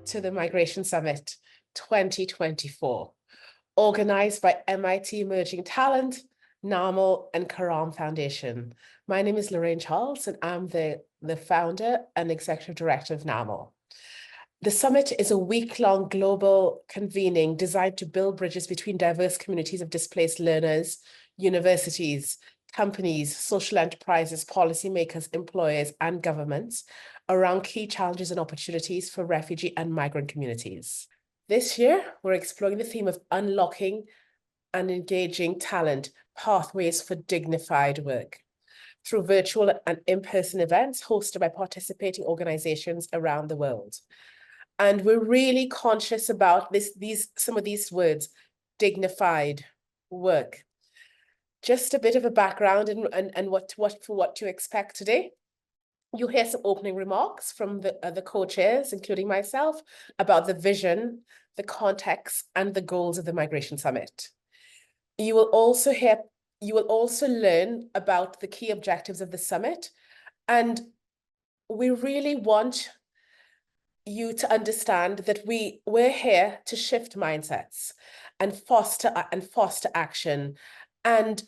to the Migration Summit 2024, organized by MIT Emerging Talent, NAML, and Karam Foundation. My name is Lorraine Charles, and I'm the founder and executive director of NAML. The summit is a week-long global convening designed to build bridges between diverse communities of displaced learners, universities, companies, social enterprises, policymakers, employers, and governments around key challenges and opportunities for refugee and migrant communities. This year, we're exploring the theme of unlocking and engaging talent, pathways for dignified work, through virtual and in-person events hosted by participating organizations around the world. And we're really conscious about some of these words: dignified work. Just a bit of a background and what to expect today. You'll hear some opening remarks from the co-chairs, including myself, about the vision, the context, and the goals of the Migration Summit. You will also learn about the key objectives of the summit, and we really want you to understand that we're here to shift mindsets and foster action and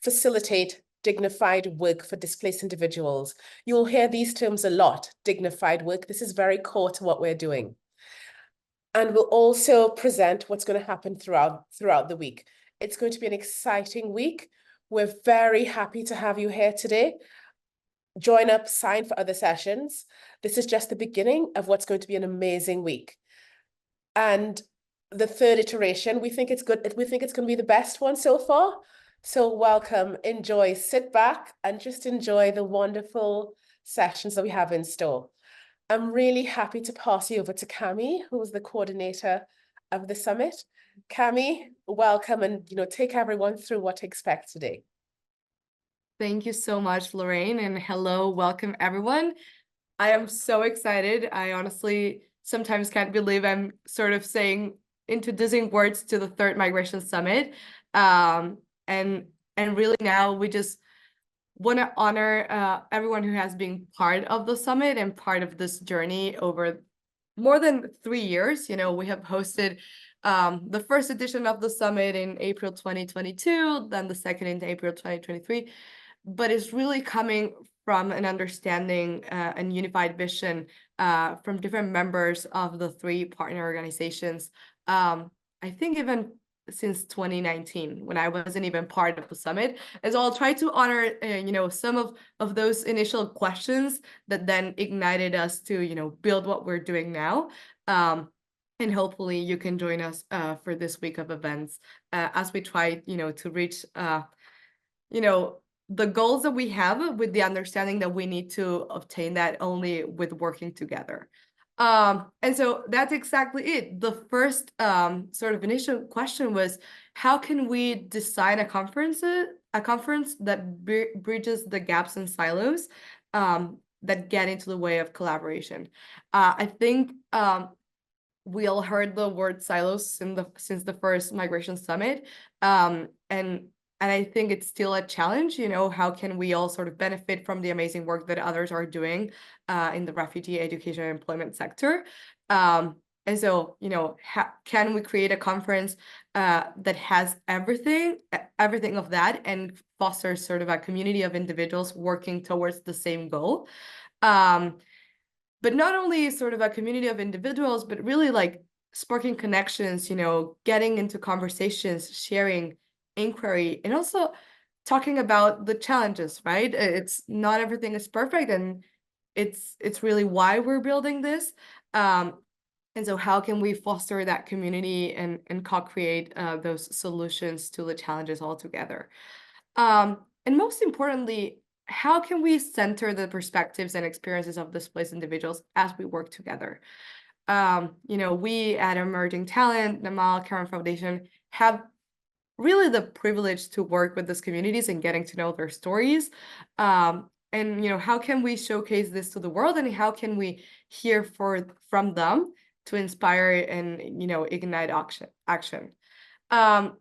facilitate dignified work for displaced individuals. You'll hear these terms a lot: dignified work. This is very core to what we're doing. And we'll also present what's going to happen throughout the week. It's going to be an exciting week. We're very happy to have you here today. Join up, sign for other sessions. This is just the beginning of what's going to be an amazing week. And the third iteration, we think it's good. We think it's going to be the best one so far. So welcome, enjoy, sit back, and just enjoy the wonderful sessions that we have in store. I'm really happy to pass you over to Cami, who is the coordinator of the summit. Cami, welcome, and take everyone through what to expect today. Thank you so much, Lorraine, and hello, welcome everyone. I am so excited. I honestly sometimes can't believe I'm sort of introducing words to the third Migration Summit. And really now we just want to honor everyone who has been part of the summit and part of this journey over more than 3 years. We have hosted the first edition of the summit in April 2022, then the second in April 2023. But it's really coming from an understanding and unified vision from different members of the 3 partner organizations. I think even since 2019, when I wasn't even part of the summit. And so I'll try to honor, some of those initial questions that then ignited us to, build what we're doing now. And hopefully you can join us for this week of events as we try, to reach, the goals that we have, with the understanding that we need to obtain that only with working together. And so that's exactly it. The first sort of initial question was, how can we design a conference that bridges the gaps and silos that get into the way of collaboration? I think we all heard the word silos since the first Migration Summit, and I think it's still a challenge. How can we all sort of benefit from the amazing work that others are doing in the refugee education and employment sector? And so, can we create a conference that has everything of that and fosters sort of a community of individuals working towards the same goal? But not only sort of a community of individuals, but really like sparking connections, getting into conversations, sharing, inquiry, and also talking about the challenges, right? It's not everything is perfect, and it's really why we're building this. And so how can we foster that community and co-create those solutions to the challenges all together? And most importantly, how can we center the perspectives and experiences of displaced individuals as we work together? We at Emerging Talent, NAML, Karam Foundation have really the privilege to work with these communities and getting to know their stories. And, how can we showcase this to the world, and how can we hear from them to inspire and, ignite action? And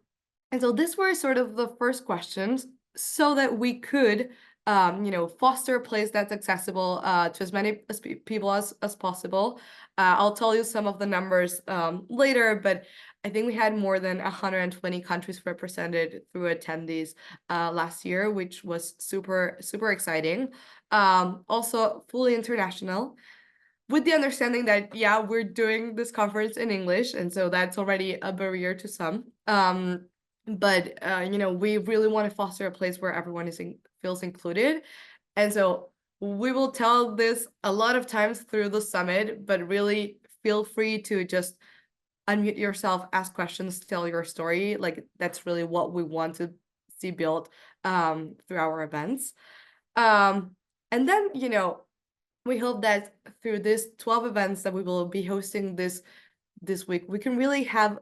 so these were sort of the first questions so that we could foster a place that's accessible to as many people as possible. I'll tell you some of the numbers later, but I think we had more than 120 countries represented through attendees last year, which was super, super exciting. Also fully international, with the understanding that, yeah, we're doing this conference in English, and so that's already a barrier to some. But we really want to foster a place where everyone feels included. And so we will tell this a lot of times through the summit, but really feel free to just unmute yourself, ask questions, tell your story. Like, that's really what we want to see built through our events. And then, we hope that through these 12 events that we will be hosting this week, we can really have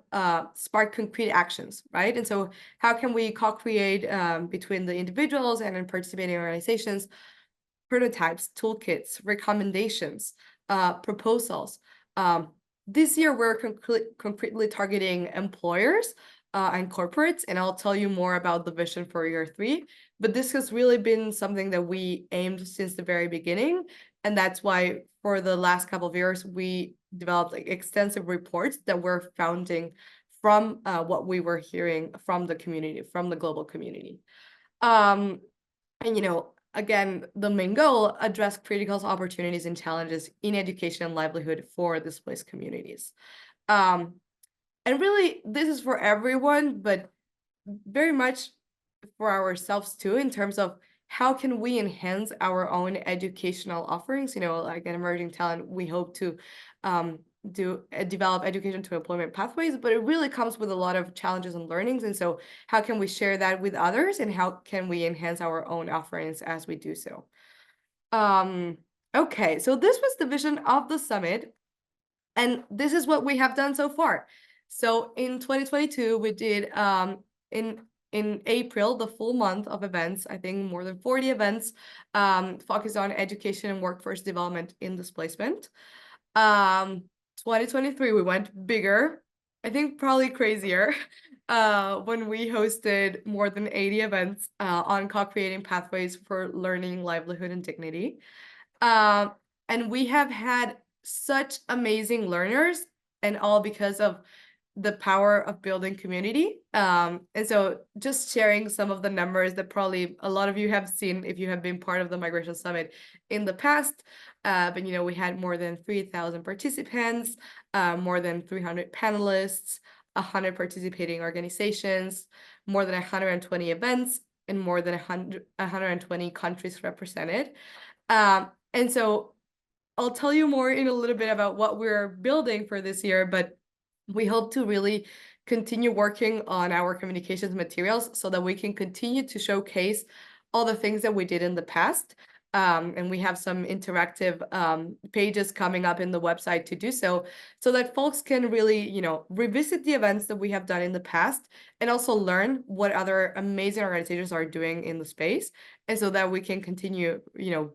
spark concrete actions, right? And so how can we co-create between the individuals and in participating organizations, prototypes, toolkits, recommendations, proposals. This year, we're concretely targeting employers and corporates, and I'll tell you more about the vision for year 3. But this has really been something that we aimed since the very beginning, and that's why for the last couple of years, we developed extensive reports that we're founding from what we were hearing from the community, from the global community. And again, the main goal, address critical opportunities and challenges in education and livelihood for displaced communities. And really, this is for everyone, but very much for ourselves too, in terms of how can we enhance our own educational offerings. Like an emerging talent, we hope to develop education to employment pathways, but it really comes with a lot of challenges and learnings. And so how can we share that with others, and how can we enhance our own offerings as we do so? Okay, so this was the vision of the summit, and this is what we have done so far. So in 2022, we did in April, the full month of events, I think more than 40 events focused on education and workforce development in displacement. 2023, we went bigger, I think probably crazier, when we hosted more than 80 events on co-creating pathways for learning, livelihood, and dignity. And we have had such amazing learners, and all because of the power of building community. And so just sharing some of the numbers that probably a lot of you have seen if you have been part of the Migration Summit in the past. But we had more than 3,000 participants, more than 300 panelists, 100 participating organizations, more than 120 events, and more than 120 countries represented. And so I'll tell you more in a little bit about what we're building for this year, but we hope to really continue working on our communications materials so that we can continue to showcase all the things that we did in the past. And we have some interactive pages coming up in the website to do so that folks can really, revisit the events that we have done in the past, and also learn what other amazing organizations are doing in the space, and so that we can continue,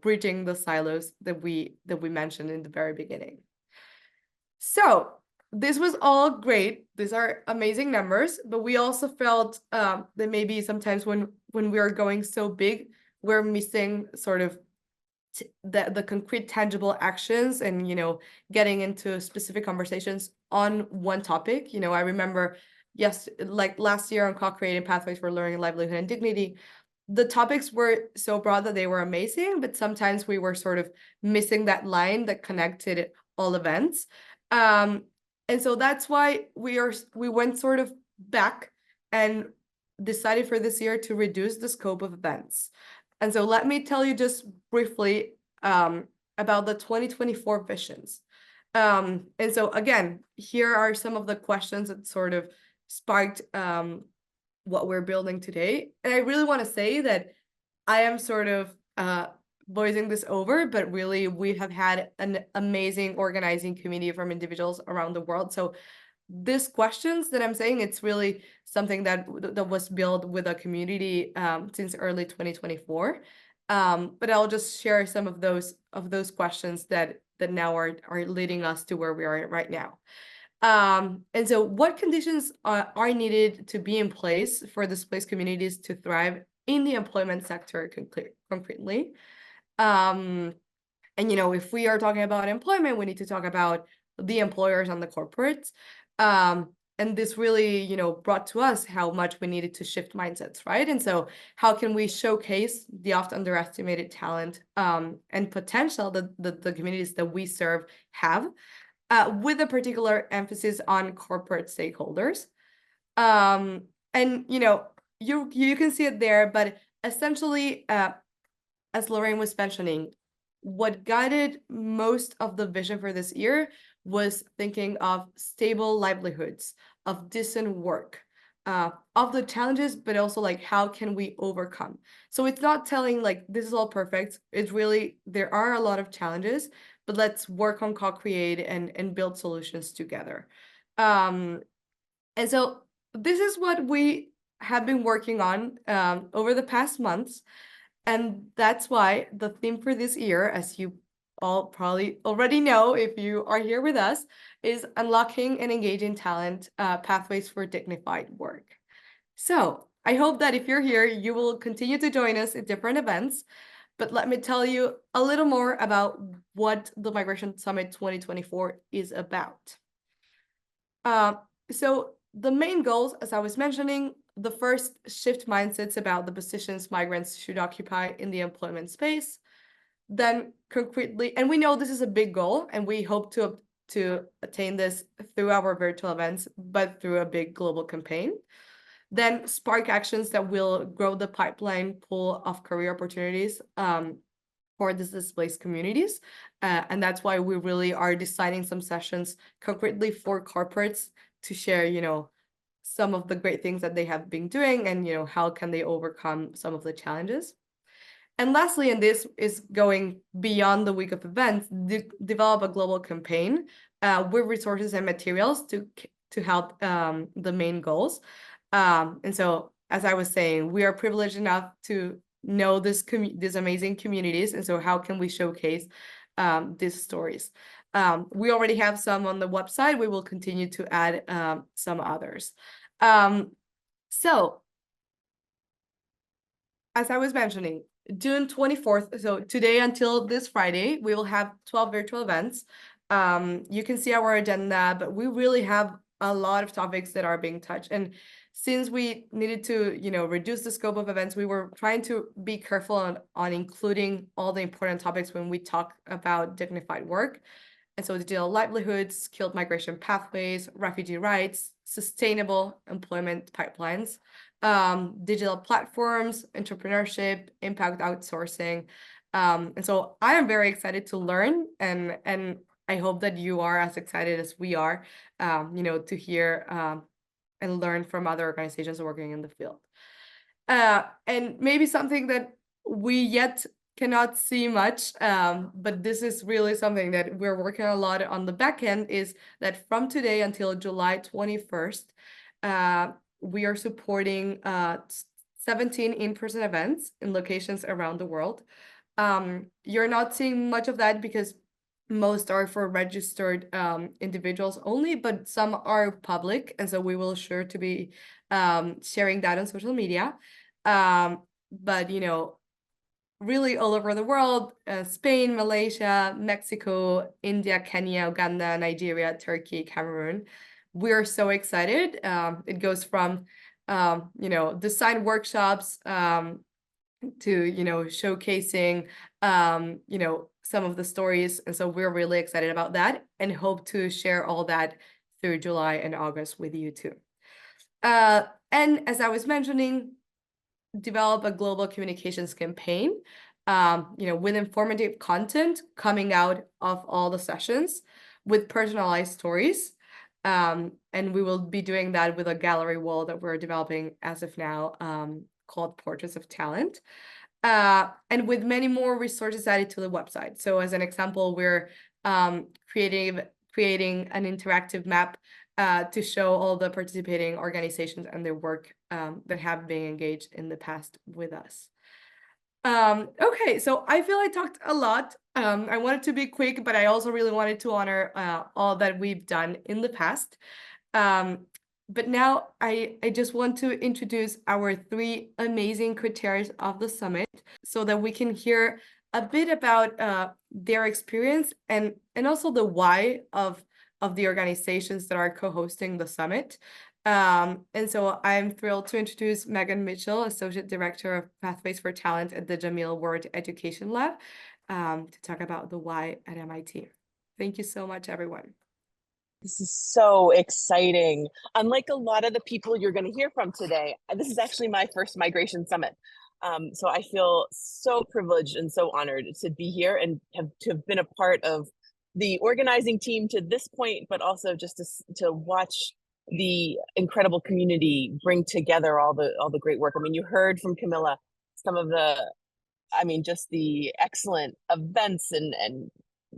bridging the silos that we mentioned in the very beginning. So this was all great. These are amazing numbers, but we also felt that maybe sometimes when we are going so big, we're missing sort of the concrete, tangible actions, and getting into specific conversations on one topic. I remember, yes, like last year on co-creating pathways for learning, livelihood, and dignity, the topics were so broad that they were amazing, but sometimes we were sort of missing that line that connected all events. And so that's why we went sort of back and decided for this year to reduce the scope of events. And so let me tell you just briefly about the 2024 visions. And so again, here are some of the questions that sort of sparked what we're building today. And I really want to say that I am sort of voicing this over, but really we have had an amazing organizing community from individuals around the world. So these questions that I'm saying, it's really something that was built with a community since early 2024. But I'll just share some of those questions that now are leading us to where we are right now. And so what conditions are needed to be in place for displaced communities to thrive in the employment sector concretely. And, if we are talking about employment, we need to talk about the employers and the corporates. And this really, brought to us how much we needed to shift mindsets, right? And so how can we showcase the often underestimated talent and potential that the communities that we serve have, with a particular emphasis on corporate stakeholders. And, you can see it there, but essentially, as Lorraine was mentioning, what guided most of the vision for this year was thinking of stable livelihoods, of decent work, of the challenges, but also like how can we overcome. So it's not telling like this is all perfect. It's really there are a lot of challenges, but let's work on co-create and build solutions together. And so this is what we have been working on over the past months. And that's why the theme for this year, as you all probably already know if you are here with us, is unlocking and engaging talent, pathways for dignified work. So I hope that if you're here, you will continue to join us at different events. But let me tell you a little more about what the Migration Summit 2024 is about. So the main goals, as I was mentioning, the first, shift mindsets about the positions migrants should occupy in the employment space. Then concretely, and we know this is a big goal, and we hope to attain this through our virtual events, but through a big global campaign. Then spark actions that will grow the pipeline pool of career opportunities for these displaced communities. And that's why we really are designing some sessions concretely for corporates to share, some of the great things that they have been doing and, how can they overcome some of the challenges. And lastly, and this is going beyond the week of events, develop a global campaign with resources and materials to help the main goals. And so, as I was saying, we are privileged enough to know these amazing communities. And so how can we showcase these stories? We already have some on the website. We will continue to add some others. So as I was mentioning, June 24th, so today until this Friday, we will have 12 virtual events. You can see our agenda, but we really have a lot of topics that are being touched. And since we needed to, reduce the scope of events, we were trying to be careful on including all the important topics when we talk about dignified work. And so digital livelihoods, skilled migration pathways, refugee rights, sustainable employment pipelines, digital platforms, entrepreneurship, impact outsourcing. And so I am very excited to learn, and I hope that you are as excited as we are, to hear and learn from other organizations working in the field. And maybe something that we yet cannot see much, but this is really something that we're working a lot on the back end, is that from today until July 21st, we are supporting 17 in-person events in locations around the world. You're not seeing much of that because most are for registered individuals only, but some are public, and so we will sure to be sharing that on social media. But really all over the world, Spain, Malaysia, Mexico, India, Kenya, Uganda, Nigeria, Turkey, Cameroon. We're so excited. It goes from design workshops to showcasing some of the stories, and so we're really excited about that and hope to share all that through July and August with you too. And as I was mentioning, develop a global communications campaign with informative content coming out of all the sessions with personalized stories. And we will be doing that with a gallery wall that we're developing as of now, called Portraits of Talent, and with many more resources added to the website. So as an example, we're creating an interactive map to show all the participating organizations and their work that have been engaged in the past with us. Okay, so I feel I talked a lot. I wanted to be quick, but I also really wanted to honor all that we've done in the past. But now I just want to introduce our three amazing co-chairs of the summit so that we can hear a bit about their experience and also the why of the organizations that are co-hosting the summit. And so I'm thrilled to introduce Megan Mitchell, Associate Director of Pathways for Talent at the Jamil World Education Lab, to talk about the why at MIT. Thank you so much, everyone. This is so exciting. Unlike a lot of the people you're going to hear from today, this is actually my first Migration Summit. So I feel so privileged and so honored to be here and to have been a part of the organizing team to this point, but also just to watch the incredible community bring together all the great work. I mean, you heard from Camilla some of just the excellent events and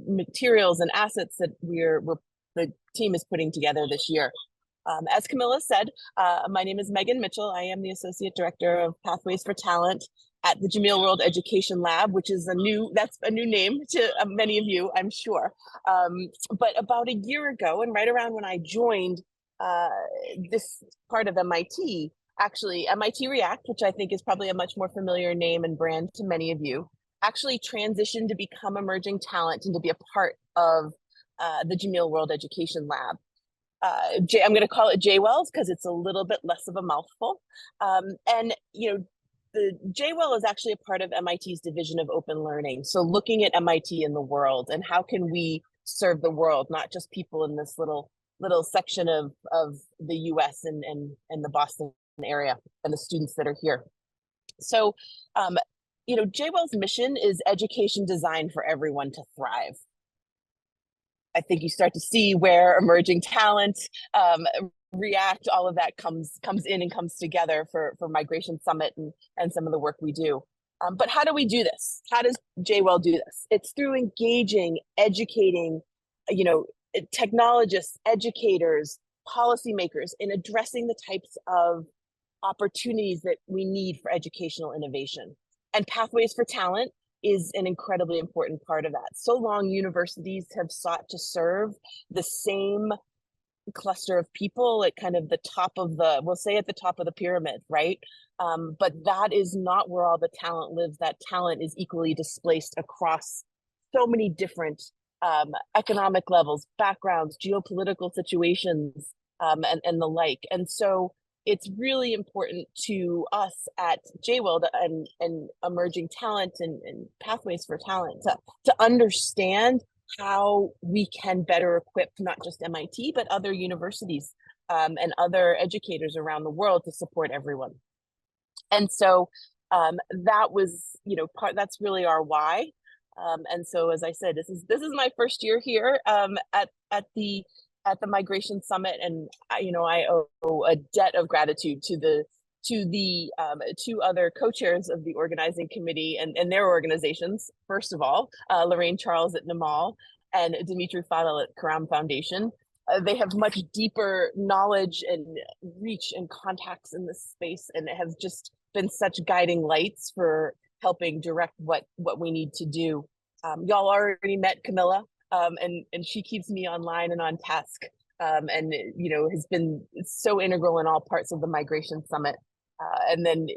materials and assets that the team is putting together this year. As Camilla said, my name is Megan Mitchell. I am the Associate Director of Pathways for Talent at the Jamil World Education Lab, which is a new name to many of you, I'm sure. But about a year ago, and right around when I joined this part of MIT, actually MIT React, which I think is probably a much more familiar name and brand to many of you, actually transitioned to become Emerging Talent and to be a part of the Jamil World Education Lab. I'm going to call it JWELS because it's a little bit less of a mouthful. And the JWEL is actually a part of MIT's Division of Open Learning. So looking at MIT in the world and how can we serve the world, not just people in this little section of the US and the Boston area and the students that are here. So, JWEL's mission is education designed for everyone to thrive. I think you start to see where emerging talent, React, all of that comes in and comes together for Migration Summit and some of the work we do. But how do we do this? How does JWEL do this? It's through engaging, educating, technologists, educators, policymakers in addressing the types of opportunities that we need for educational innovation. And Pathways for Talent is an incredibly important part of that. So long, universities have sought to serve the same cluster of people at kind of the top of we'll say at the top of the pyramid, right? But that is not where all the talent lives. That talent is equally displaced across so many different economic levels, backgrounds, geopolitical situations, and the like. And so it's really important to us at JWEL and Emerging Talent and Pathways for Talent to understand how we can better equip not just MIT, but other universities and other educators around the world to support everyone. And so that was, that's really our why. And so, as I said, this is my first year here at the Migration Summit, and I owe a debt of gratitude to the two other co-chairs of the organizing committee and their organizations. First of all, Lorraine Charles at NAMAL and Dimitri Fadel at Karam Foundation. They have much deeper knowledge and reach and contacts in this space, and have just been such guiding lights for helping direct what we need to do. Y'all already met Camilla. And she keeps me online and on task, and has been so integral in all parts of the Migration Summit. And then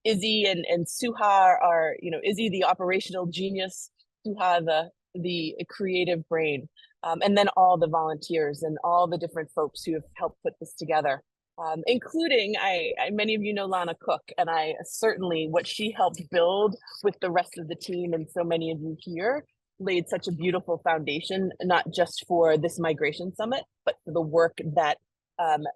Izzy and Suha are Izzy the operational genius, Suha the creative brain, and then all the volunteers and all the different folks who have helped put this together, including many of you know Lana Cook, and I certainly what she helped build with the rest of the team and so many of you here laid such a beautiful foundation, not just for this Migration Summit, but for the work that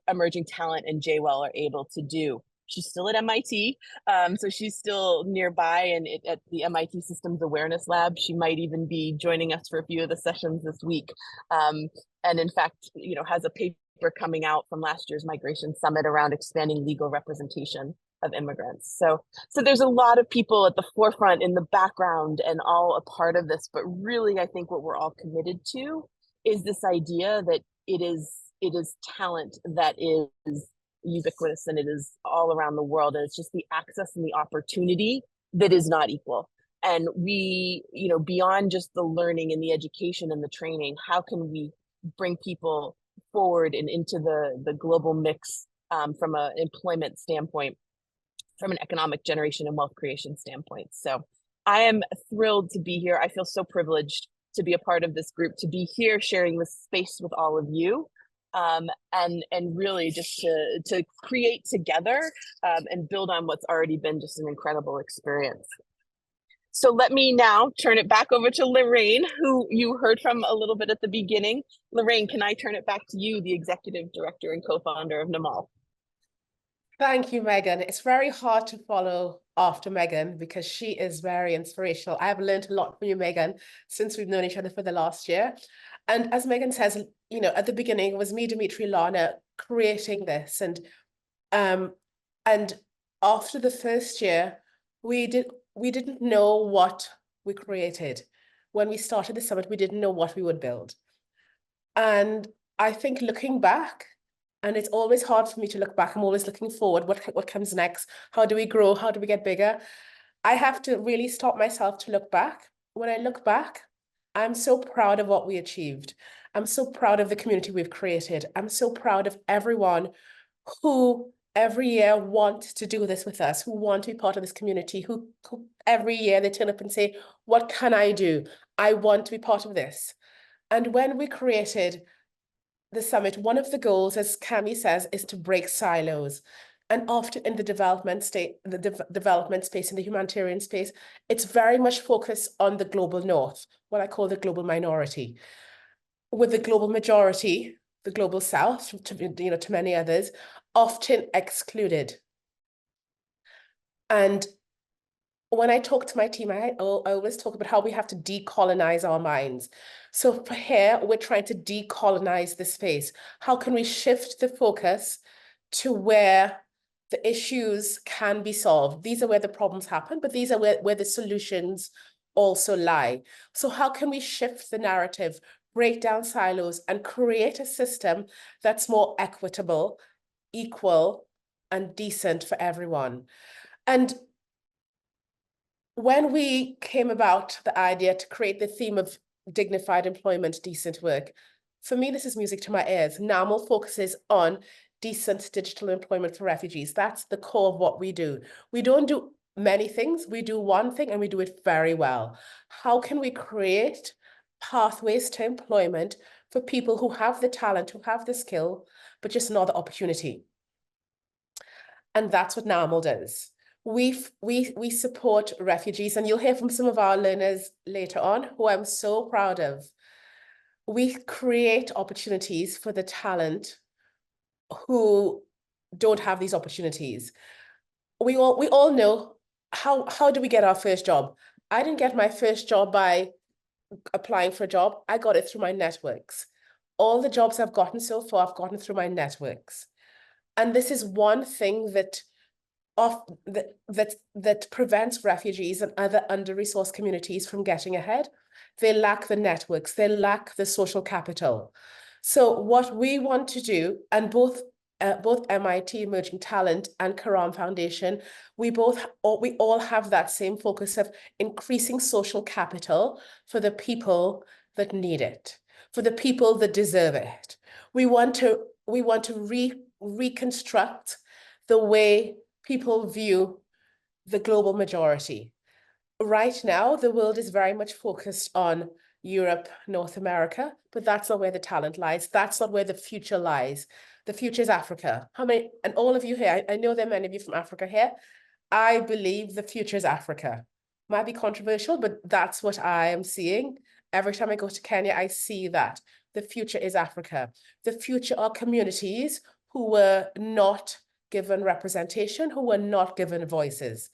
Emerging Talent and JWEL are able to do. She's still at MIT, so she's still nearby and at the MIT Systems Awareness Lab. She might even be joining us for a few of the sessions this week. And in fact, has a paper coming out from last year's Migration Summit around expanding legal representation of immigrants. So there's a lot of people at the forefront in the background and all a part of this, but really I think what we're all committed to is this idea that it is talent that is ubiquitous and it is all around the world, and it's just the access and the opportunity that is not equal. And we, beyond just the learning and the education and the training, how can we bring people forward and into the global mix from an employment standpoint, from an economic generation and wealth creation standpoint. So I am thrilled to be here. I feel so privileged to be a part of this group, to be here sharing this space with all of you, and really just to create together and build on what's already been just an incredible experience. So let me now turn it back over to Lorraine, who you heard from a little bit at the beginning. Lorraine, can I turn it back to you, the executive director and co-founder of NAMAL? Thank you, Megan. It's very hard to follow after Megan because she is very inspirational. I have learned a lot from you, Megan, since we've known each other for the last year. And as Megan says, you know, at the beginning it was me, Dimitri, Lana creating this. And after the first year, we didn't know what we created. When we started the summit, we didn't know what we would build. And I think looking back, and it's always hard for me to look back, I'm always looking forward, what comes next? How do we grow? How do we get bigger? I have to really stop myself to look back. When I look back, I'm so proud of what we achieved. I'm so proud of the community we've created. I'm so proud of everyone who every year want to do this with us, who want to be part of this community, who every year they turn up and say, what can I do? I want to be part of this. And when we created the summit, one of the goals, as Cami says, is to break silos. And often in the development space, in the humanitarian space, it's very much focused on the global north, what I call the global minority. With the global majority, the global south, to many others, often excluded. And when I talk to my team, I always talk about how we have to decolonize our minds. So for here, we're trying to decolonize the space. How can we shift the focus to where the issues can be solved? These are where the problems happen, but these are where the solutions also lie. So how can we shift the narrative, break down silos, and create a system that's more equitable, equal, and decent for everyone? And when we came about the idea to create the theme of dignified employment, decent work, for me, this is music to my ears. NAML focuses on decent digital employment for refugees. That's the core of what we do. We don't do many things. We do one thing and we do it very well. How can we create pathways to employment for people who have the talent, who have the skill, but just not the opportunity? And that's what NAML does. We support refugees, and you'll hear from some of our learners later on, who I'm so proud of. We create opportunities for the talent who don't have these opportunities. We all know how do we get our first job? I didn't get my first job by applying for a job. I got it through my networks. All the jobs I've gotten so far, I've gotten through my networks. And this is one thing that prevents refugees and other under-resourced communities from getting ahead. They lack the networks, they lack the social capital. So what we want to do, and both MIT Emerging Talent and Karam Foundation, we all have that same focus of increasing social capital for the people that need it, for the people that deserve it. We want to reconstruct the way people view the global majority. Right now, the world is very much focused on Europe, North America, but that's not where the talent lies. That's not where the future lies. The future is Africa. How many, and all of you here, I know there are many of you from Africa here. I believe the future is Africa. Might be controversial, but that's what I am seeing. Every time I go to Kenya, I see that. The future is Africa. The future are communities who were not given representation, who were not given voices.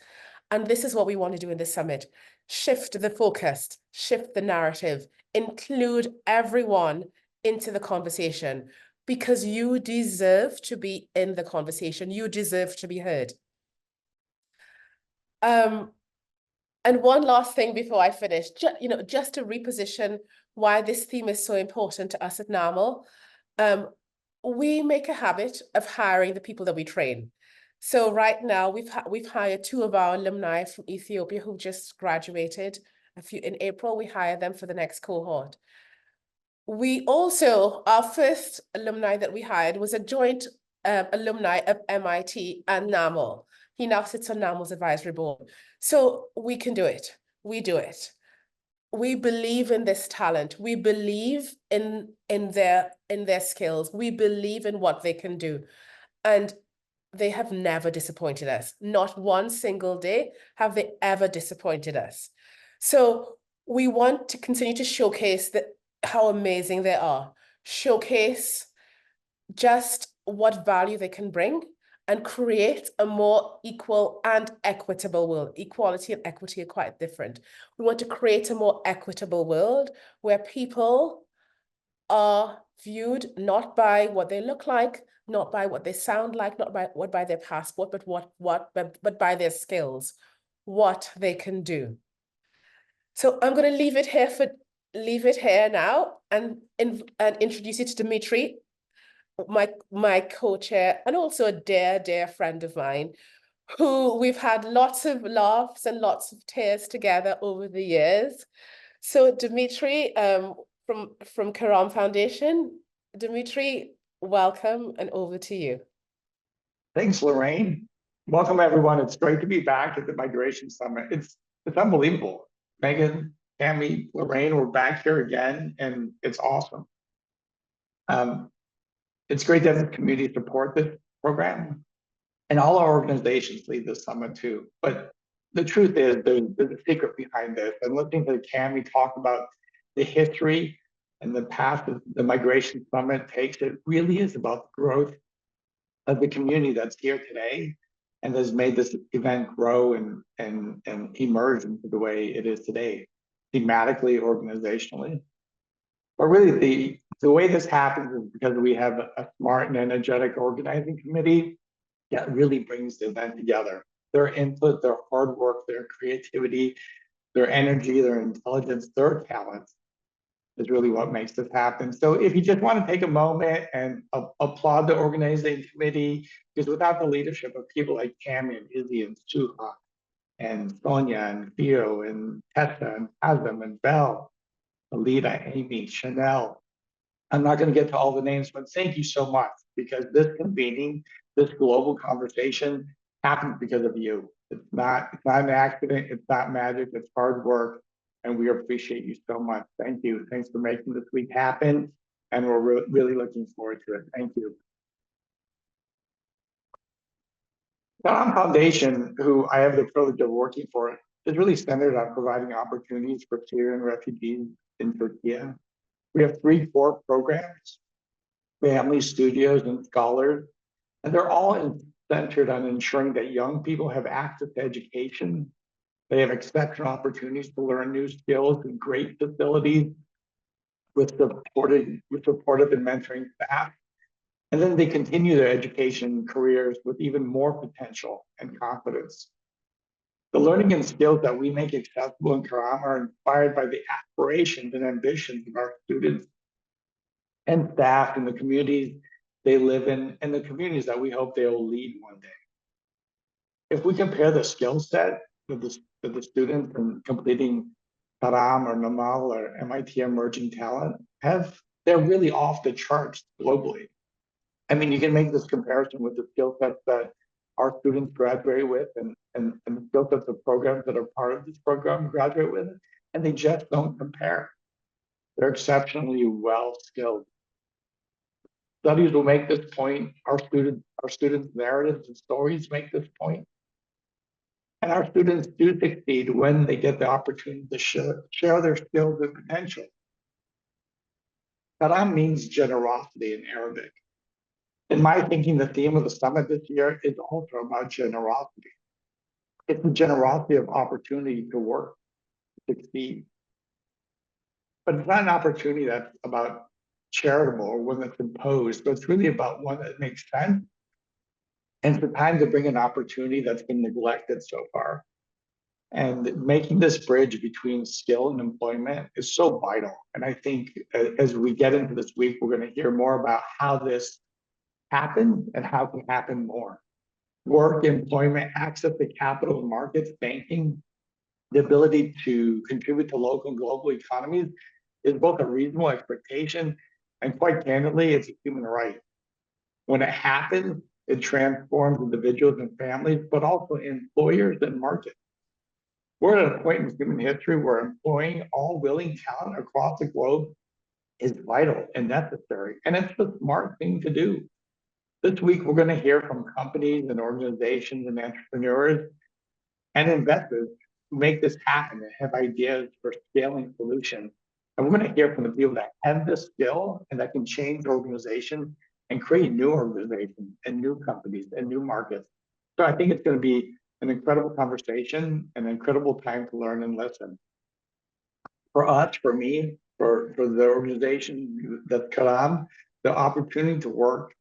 And this is what we want to do in this summit. Shift the focus, shift the narrative, include everyone into the conversation, because you deserve to be in the conversation. You deserve to be heard. And one last thing before I finish, just to reposition why this theme is so important to us at NAML. We make a habit of hiring the people that we train. So right now we've hired 2 of our alumni from Ethiopia who just graduated in April. We hired them for the next cohort. We also, our first alumni that we hired was a joint alumni of MIT and NAML. He now sits on NAML's advisory board. So we can do it. We do it. We believe in this talent. We believe in their skills. We believe in what they can do. And they have never disappointed us. Not one single day have they ever disappointed us. So we want to continue to showcase how amazing they are, showcase just what value they can bring, and create a more equal and equitable world. Equality and equity are quite different. We want to create a more equitable world where people are viewed not by what they look like, not by what they sound like, not by their passport, but by their skills, what they can do. So I'm going to leave it here now and introduce you to Dimitri, my co-chair, and also a dear friend of mine, who we've had lots of laughs and lots of tears together over the years. So Dimitri, from Karam Foundation, Dimitri, welcome, and over to you. Thanks, Lorraine. Welcome, everyone. It's great to be back at the Migration Summit. It's unbelievable. Megan, Tammy, Lorraine, we're back here again, and it's awesome. It's great to have the community support this program, and all our organizations lead this summit too. But the truth is, there's a secret behind this. And listening to Tammy talk about the history and the path that the Migration Summit takes, it really is about the growth of the community that's here today and has made this event grow and emerge into the way it is today, thematically, organizationally. But really, the way this happens is because we have a smart and energetic organizing committee that really brings the event together. Their input, their hard work, their creativity, their energy, their intelligence, their talents is really what makes this happen. So if you just want to take a moment and applaud the organizing committee, because without the leadership of people like Tammy and Izzy and Suha and Sonia and Theo and Tessa and Azam and Belle, Alita, Amy, Chanel, I'm not going to get to all the names, but thank you so much, because this convening, this global conversation happens because of you. It's not an accident. It's not magic. It's hard work. And we appreciate you so much. Thank you. Thanks for making this week happen. And we're really looking forward to it. Thank you. Karam Foundation, who I have the privilege of working for, is really centered on providing opportunities for Syrian refugees in Turkey. We have 3 core programs: family, studios, and scholars. And they're all centered on ensuring that young people have access to education. They have exceptional opportunities to learn new skills in great facilities with supportive and mentoring staff. And then they continue their education careers with even more potential and confidence. The learning and skills that we make accessible in Karam are inspired by the aspirations and ambitions of our students and staff in the communities they live in and the communities that we hope they will lead one day. If we compare the skill set of the students in completing Karam or Namal or MIT Emerging Talent, they're really off the charts globally. I mean, you can make this comparison with the skill sets that our students graduate with and the skill sets of programs that are part of this program graduate with, and they just don't compare. They're exceptionally well skilled. Studies will make this point. Our students' narratives and stories make this point. And our students do succeed when they get the opportunity to share their skills and potential. Karam means generosity in Arabic. In my thinking, the theme of the summit this year is also about generosity. It's the generosity of opportunity to work, to succeed. But it's not an opportunity that's about charitable or one that's imposed, but it's really about one that makes sense. And it's the time to bring an opportunity that's been neglected so far. And making this bridge between skill and employment is so vital. And I think as we get into this week, we're going to hear more about how this happened and how it can happen more. Work, employment, access to capital markets, banking, the ability to contribute to local and global economies. is both a reasonable expectation and, quite candidly, it's a human right. When it happens, it transforms individuals and families, but also employers and markets. We're at a point in human history where employing all willing talent across the globe is vital and necessary, and it's the smart thing to do. This week, we're going to hear from companies and organizations and entrepreneurs and investors who make this happen and have ideas for scaling solutions. And we're going to hear from the people that have this skill and that can change organizations and create new organizations and new companies and new markets. So I think it's going to be an incredible conversation, an incredible time to learn and listen. For us, for me, for the organization that's Karam, the opportunity to work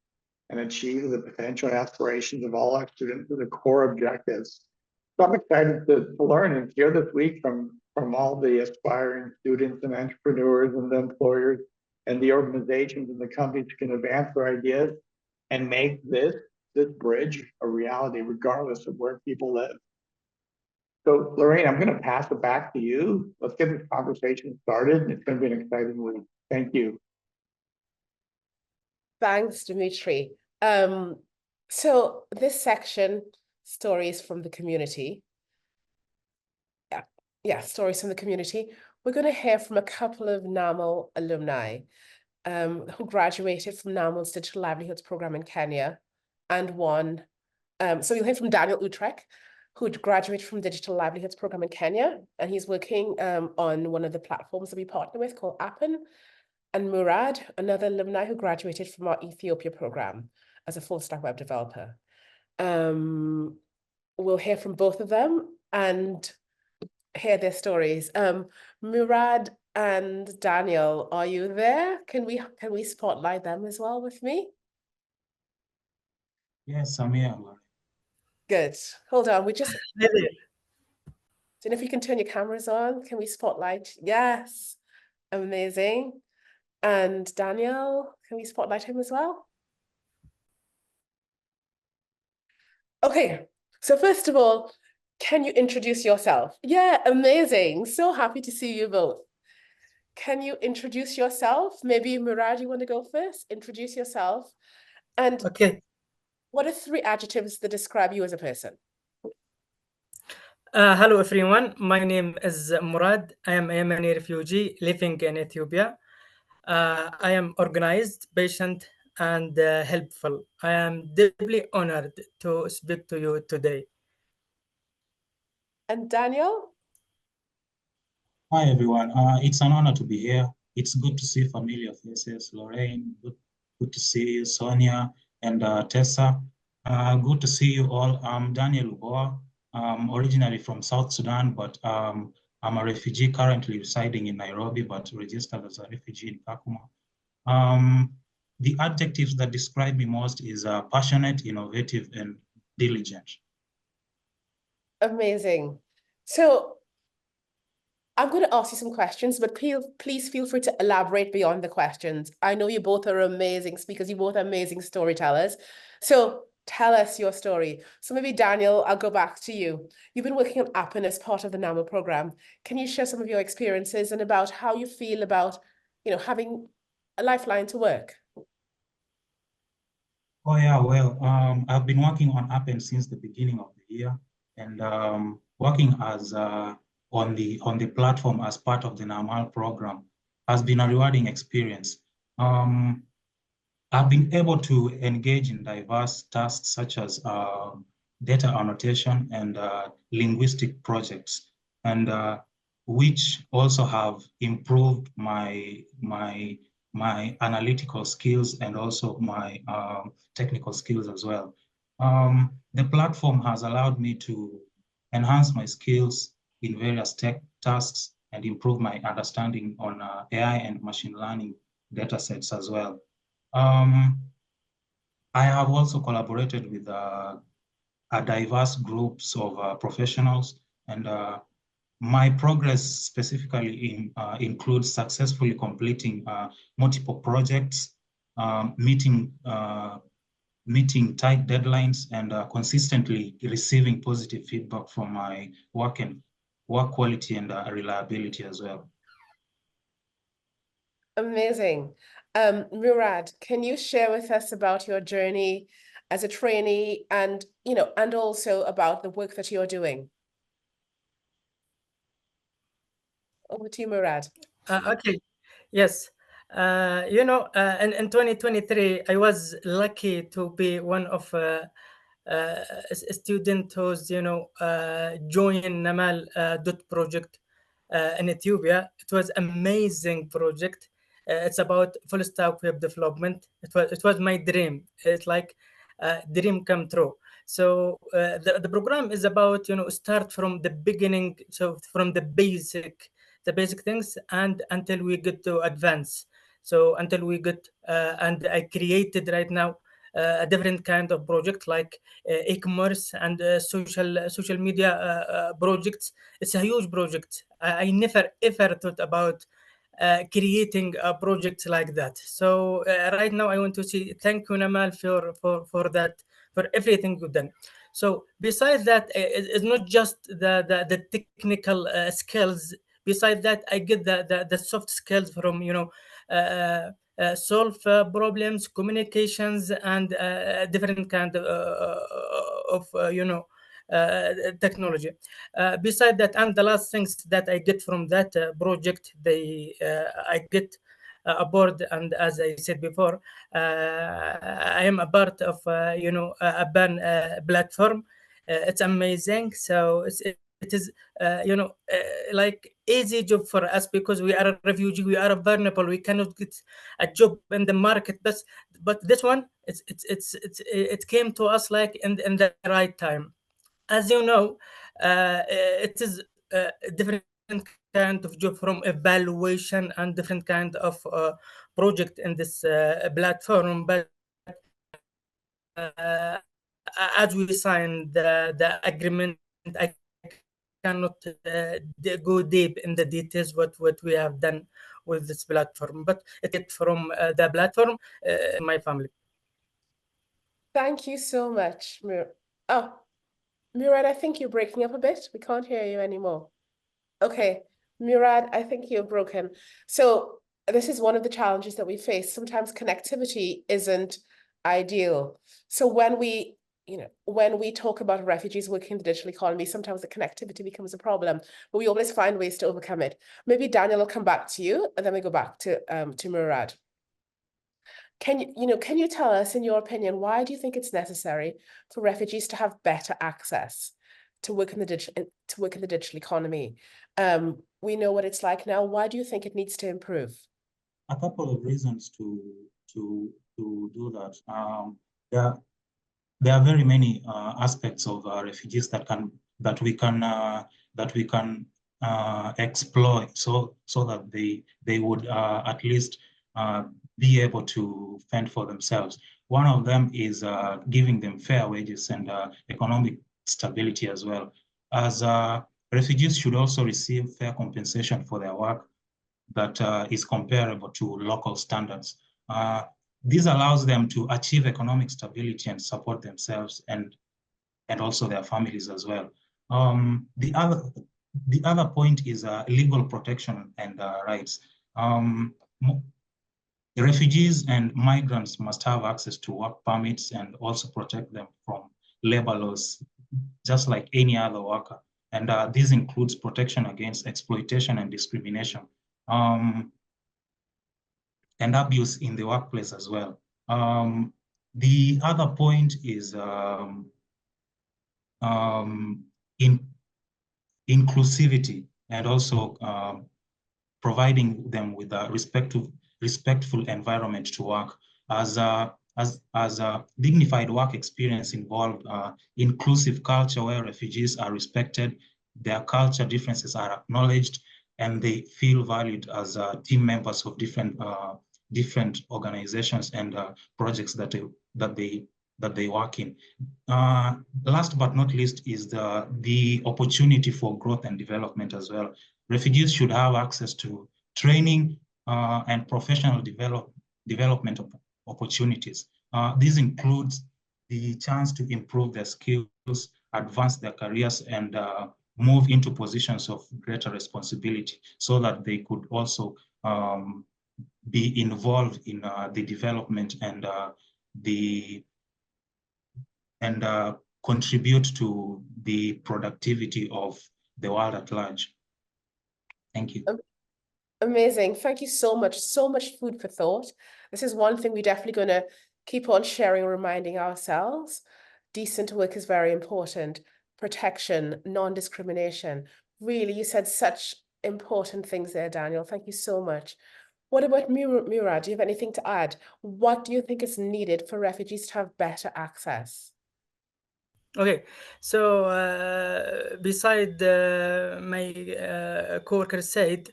and achieve the potential and aspirations of all our students are the core objectives. So I'm excited to learn and hear this week from all the aspiring students and entrepreneurs and the employers and the organizations and the companies who can advance their ideas and make this bridge a reality, regardless of where people live. So Lorraine, I'm going to pass it back to you. Let's get this conversation started. It's going to be an exciting week. Thank you. Thanks, Dimitri. So this section, stories from the community. Yeah, stories from the community. We're going to hear from a couple of NAML alumni who graduated from NAML's Digital Livelihoods program in Kenya, and one. So you'll hear from Daniel Utrecht, who graduated from Digital Livelihoods program in Kenya, and he's working on one of the platforms that we partner with called Appen. And Murad, another alumni who graduated from our Ethiopia program as a full-stack web developer. We'll hear from both of them and hear their stories. Murad and Daniel, are you there? Can we spotlight them as well with me? Yes, I'm here. Good. Hold on, we just Hi there. and if you can turn your cameras on, can we spotlight? Yes, amazing. And Daniel, can we spotlight him as well? Okay, so first of all, can you introduce yourself? Yeah, amazing. So happy to see you both. Can you introduce yourself? Maybe Murad, you want to go first? Introduce yourself. And Okay. what are 3 adjectives that describe you as a person? Hello, everyone. My name is Murad. I am a Yemeni refugee living in Ethiopia. I am organized, patient, and helpful. I am deeply honored to speak to you today. And Daniel? Hi, everyone. It's an honor to be here. It's good to see familiar faces. Lorraine, good to see you, Sonia and Tessa. Good to see you all. I'm Daniel Uboa. I'm originally from South Sudan, but I'm a refugee currently residing in Nairobi, but registered as a refugee in Kakuma. The adjectives that describe me most is passionate, innovative, and diligent. Amazing. So I'm going to ask you some questions, but please feel free to elaborate beyond the questions. I know you both are amazing speakers. You both are amazing storytellers. So tell us your story. So maybe Daniel, I'll go back to you. You've been working on Appen as part of the NAML program. Can you share some of your experiences and about how you feel about, having a lifeline to work? Oh yeah, well, I've been working on Appen since the beginning of the year, and working as on the platform as part of the NAML program has been a rewarding experience. I've been able to engage in diverse tasks such as data annotation and linguistic projects, and which also have improved my analytical skills and also my technical skills as well. The platform has allowed me to enhance my skills in various tech tasks and improve my understanding on AI and machine learning data sets as well. I have also collaborated with a diverse groups of professionals, and my progress specifically includes successfully completing multiple projects, meeting tight deadlines, and consistently receiving positive feedback from my work quality and reliability as well. Amazing. Murad, can you share with us about your journey as a trainee and, and also about the work that you're doing? Over to you, Murad. Okay, yes. In 2023, I was lucky to be one of a student who's, joined Namal dot project in Ethiopia. It was amazing project. It's about full stack web development. It was my dream. It's like dream come true. So the program is about start from the beginning, so from the basic things and until we get to advance. So until we get and I created right now a different kind of project like e-commerce and social media projects. It's a huge project. I never ever thought about creating a project like that. So right now I want to say thank you, Namal, for that, for everything you've done. So besides that, it's not just the technical skills. Besides that, I get the soft skills from solve problems, communications, and different kind of technology. Beside that, and the last things that I get from that project, I get a board, and as I said before, I am a part of a ban platform. It's amazing. So it is like easy job for us because we are a refugee, we are vulnerable, we cannot get a job in the market. But this one, it came to us like in the right time. As you know, it is a different kind of job from evaluation and different kind of project in this platform. But as we sign the agreement, I cannot go deep in the details what we have done with this platform. But it from the platform, my family. Thank you so much, Oh, Murad, I think you're breaking up a bit. We can't hear you anymore. Okay, Murad, I think you're broken. So this is one of the challenges that we face. Sometimes connectivity isn't ideal. So when we talk about refugees working in the digital economy, sometimes the connectivity becomes a problem, but we always find ways to overcome it. Maybe Daniel will come back to you, and then we go back to Murad. Can you tell us, in your opinion, why do you think it's necessary for refugees to have better access to work in the digital economy? We know what it's like now. Why do you think it needs to improve? A couple of reasons to do that. There are very many aspects of refugees that we can exploit so that they would at least be able to fend for themselves. One of them is giving them fair wages and economic stability as well. As refugees should also receive fair compensation for their work that is comparable to local standards. This allows them to achieve economic stability and support themselves and also their families as well. The other point is legal protection and rights. Refugees and migrants must have access to work permits and also protect them from labor laws, just like any other worker. And this includes protection against exploitation and discrimination, and abuse in the workplace as well. The other point is inclusivity and also providing them with a respectful environment to work. As a dignified work experience involved inclusive culture where refugees are respected, their culture differences are acknowledged, and they feel valued as team members of different organizations and projects that they work in. Last but not least is the opportunity for growth and development as well. Refugees should have access to training and professional development opportunities. This includes the chance to improve their skills, advance their careers, and move into positions of greater responsibility so that they could also be involved in the development and contribute to the productivity of the world at large. Thank you. Amazing. Thank you so much. So much food for thought. This is one thing we're definitely going to keep on sharing, reminding ourselves. Decent work is very important. Protection, non-discrimination. Really, you said such important things there, Daniel. Thank you so much. What about Murad? Do you have anything to add? What do you think is needed for refugees to have better access? Okay, so beside my coworker said,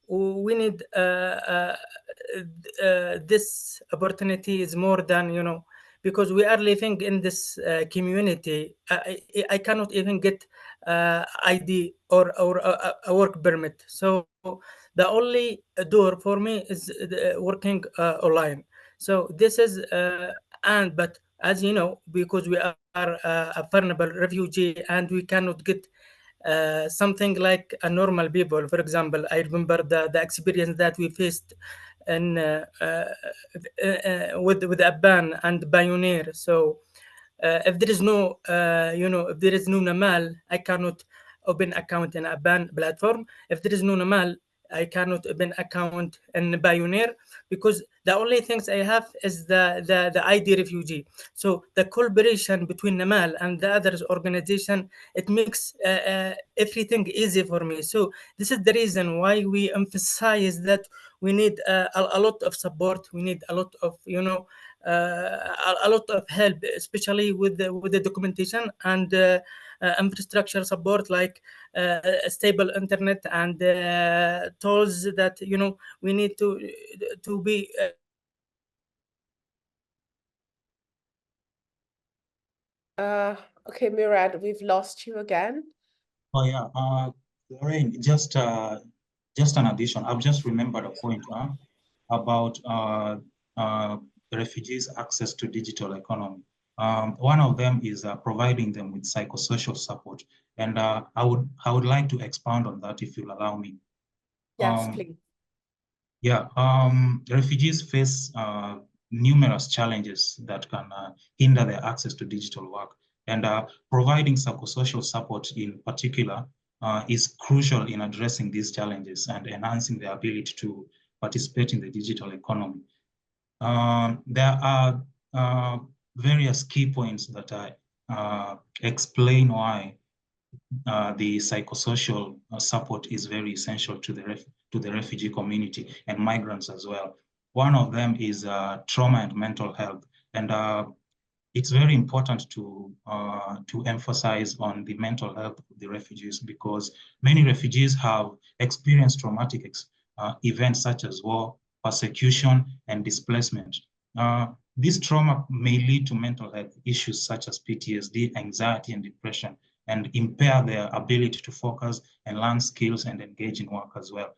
we need this opportunity is more than, you know, because we are living in this community. I cannot even get ID or a work permit. So the only door for me is working online. So this is but as you know, because we are a vulnerable refugee and we cannot get something like a normal people. For example, I remember the experience that we faced in with Aban and Pioneer. So if there is no if there is no Namal, I cannot open account in a ban platform. If there is no Namal, I cannot open account in Pioneer, because the only things I have is the ID refugee. So the collaboration between Namal and the others organization, it makes everything easy for me. So this is the reason why we emphasize that we need a lot of support. We need a lot of, you know, a lot of help, especially with the documentation and infrastructure support, like stable internet and tools that, you know, we need to be Okay, Murad, we've lost you again. Oh yeah, Lorraine, just an addition. I've just remembered a point about refugees' access to digital economy. One of them is providing them with psychosocial support, and I would like to expound on that if you'll allow me. Yes, please. Yeah, refugees face numerous challenges that can hinder their access to digital work, and providing psychosocial support in particular is crucial in addressing these challenges and enhancing their ability to participate in the digital economy. There are various key points that I explain why the psychosocial support is very essential to the refugee community and migrants as well. One of them is trauma and mental health, and it's very important to emphasize on the mental health of the refugees, because many refugees have experienced traumatic events such as war, persecution, and displacement. This trauma may lead to mental health issues such as PTSD, anxiety, and depression, and impair their ability to focus and learn skills and engage in work as well.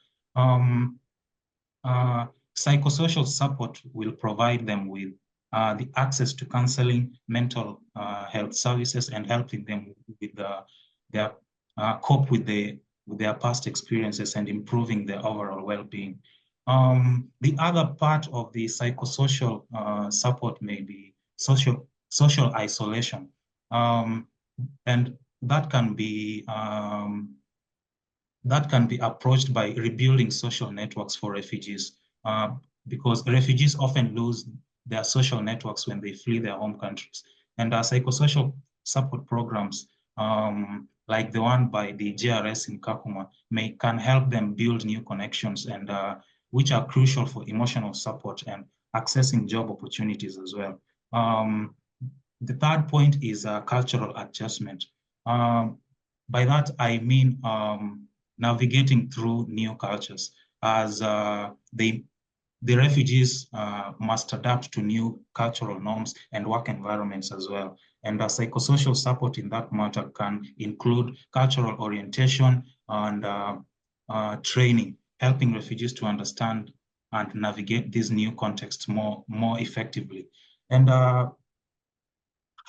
Psychosocial support will provide them with the access to counseling, mental health services, and helping them with their cope with their past experiences and improving their overall well-being. The other part of the psychosocial support may be social isolation, and that can be approached by rebuilding social networks for refugees, because refugees often lose their social networks when they flee their home countries. And our psychosocial support programs, like the one by the JRS in Kakuma, can help them build new connections, and which are crucial for emotional support and accessing job opportunities as well. The third point is cultural adjustment. By that, I mean navigating through new cultures, as the refugees must adapt to new cultural norms and work environments as well. And psychosocial support in that matter can include cultural orientation and training, helping refugees to understand and navigate these new contexts more effectively. And I'll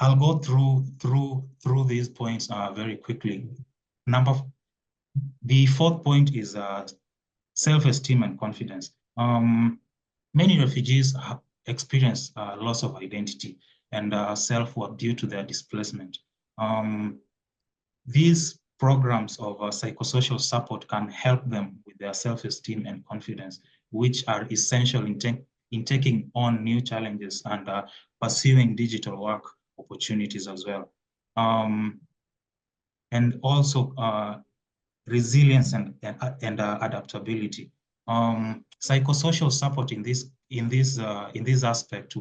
go through these points very quickly. The fourth point is self-esteem and confidence. many refugees have experienced loss of identity and self-worth due to their displacement. These programs of psychosocial support can help them with their self-esteem and confidence, which are essential in taking on new challenges and pursuing digital work opportunities as well. And also resilience and adaptability. Psychosocial support in this aspect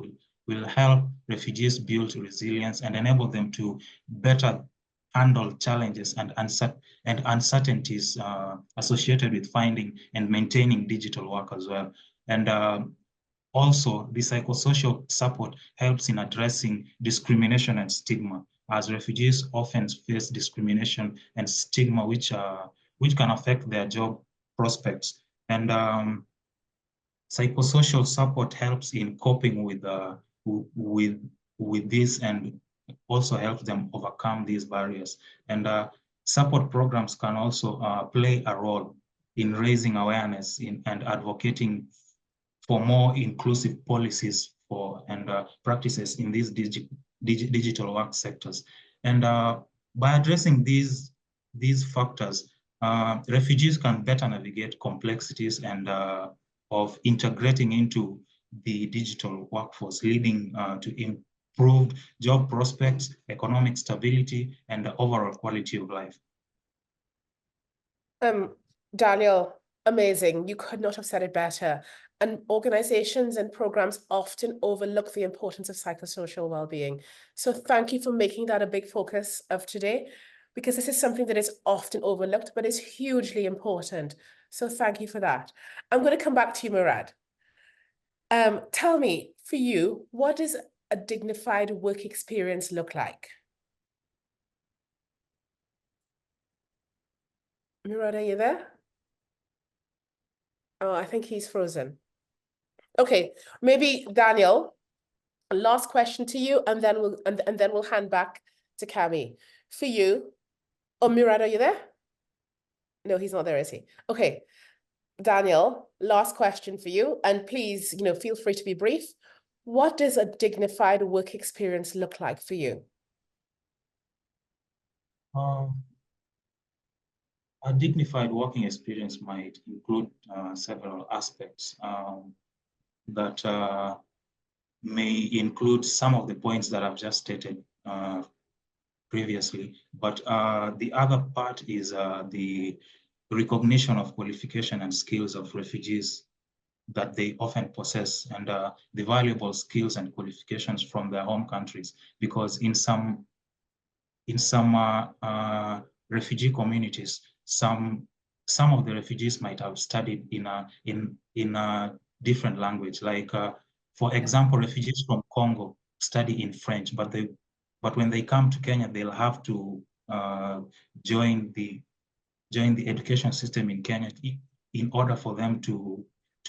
will help refugees build resilience and enable them to better handle challenges and uncertainties associated with finding and maintaining digital work as well. And also, the psychosocial support helps in addressing discrimination and stigma, as refugees often face discrimination and stigma which can affect their job prospects. And psychosocial support helps in coping with this and also helps them overcome these barriers. And support programs can also play a role in raising awareness and advocating for more inclusive policies and practices in these digital work sectors. And by addressing these factors, refugees can better navigate complexities and of integrating into the digital workforce, leading to improved job prospects, economic stability, and the overall quality of life. Daniel, amazing. You could not have said it better. And organizations and programs often overlook the importance of psychosocial well-being. So thank you for making that a big focus of today, because this is something that is often overlooked, but is hugely important. So thank you for that. I'm going to come back to you, Murad. Tell me, for you, what does a dignified work experience look like? Murad, are you there? Oh, I think he's frozen. Okay, maybe Daniel, last question to you, and then we'll hand back to Cami. For you, oh, Murad, are you there? No, he's not there, is he? Okay, Daniel, last question for you, and please, feel free to be brief. What does a dignified work experience look like for you? A dignified working experience might include several aspects that may include some of the points that I've just stated previously, but the other part is the recognition of qualification and skills of refugees that they often possess, and the valuable skills and qualifications from their home countries, because in some refugee communities, some of the refugees might have studied in a different language. Like, for example, refugees from Congo study in French, but when they come to Kenya, they'll have to join the education system in Kenya in order for them to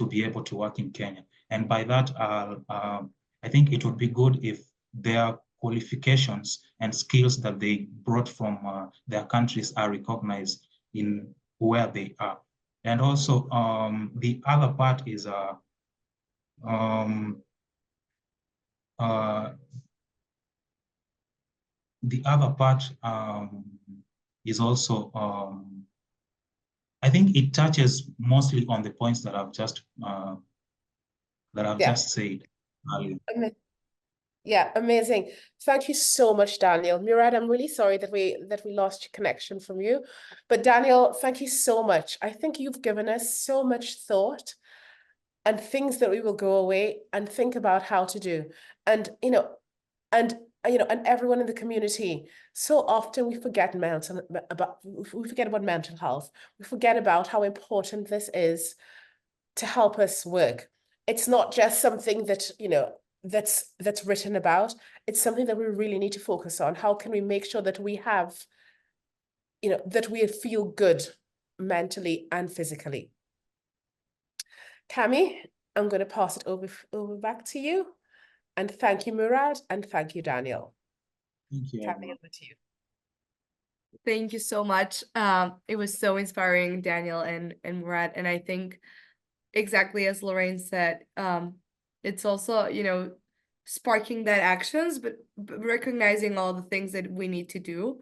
be able to work in Kenya. And by that, I think it would be good if their qualifications and skills that they brought from their countries are recognized in where they are. And also, the other part is also, I think it touches mostly on the points that I've just just said earlier. Yeah, amazing. Thank you so much, Daniel. Murad, I'm really sorry that we lost connection from you. But Daniel, thank you so much. I think you've given us so much thought and things that we will go away and think about how to do. And and everyone in the community, so often we forget about mental health. We forget about how important this is to help us work. It's not just something that, that's written about. It's something that we really need to focus on. How can we make sure that we have, that we feel good mentally and physically? Cami, I'm going to pass it over back to you. And thank you, Murad, and thank you, Daniel. Thank you. Cami, over to you. Thank you so much. It was so inspiring, Daniel and Murad. And I think exactly as Lorraine said, it's also, you know, sparking that actions, but recognizing all the things that we need to do.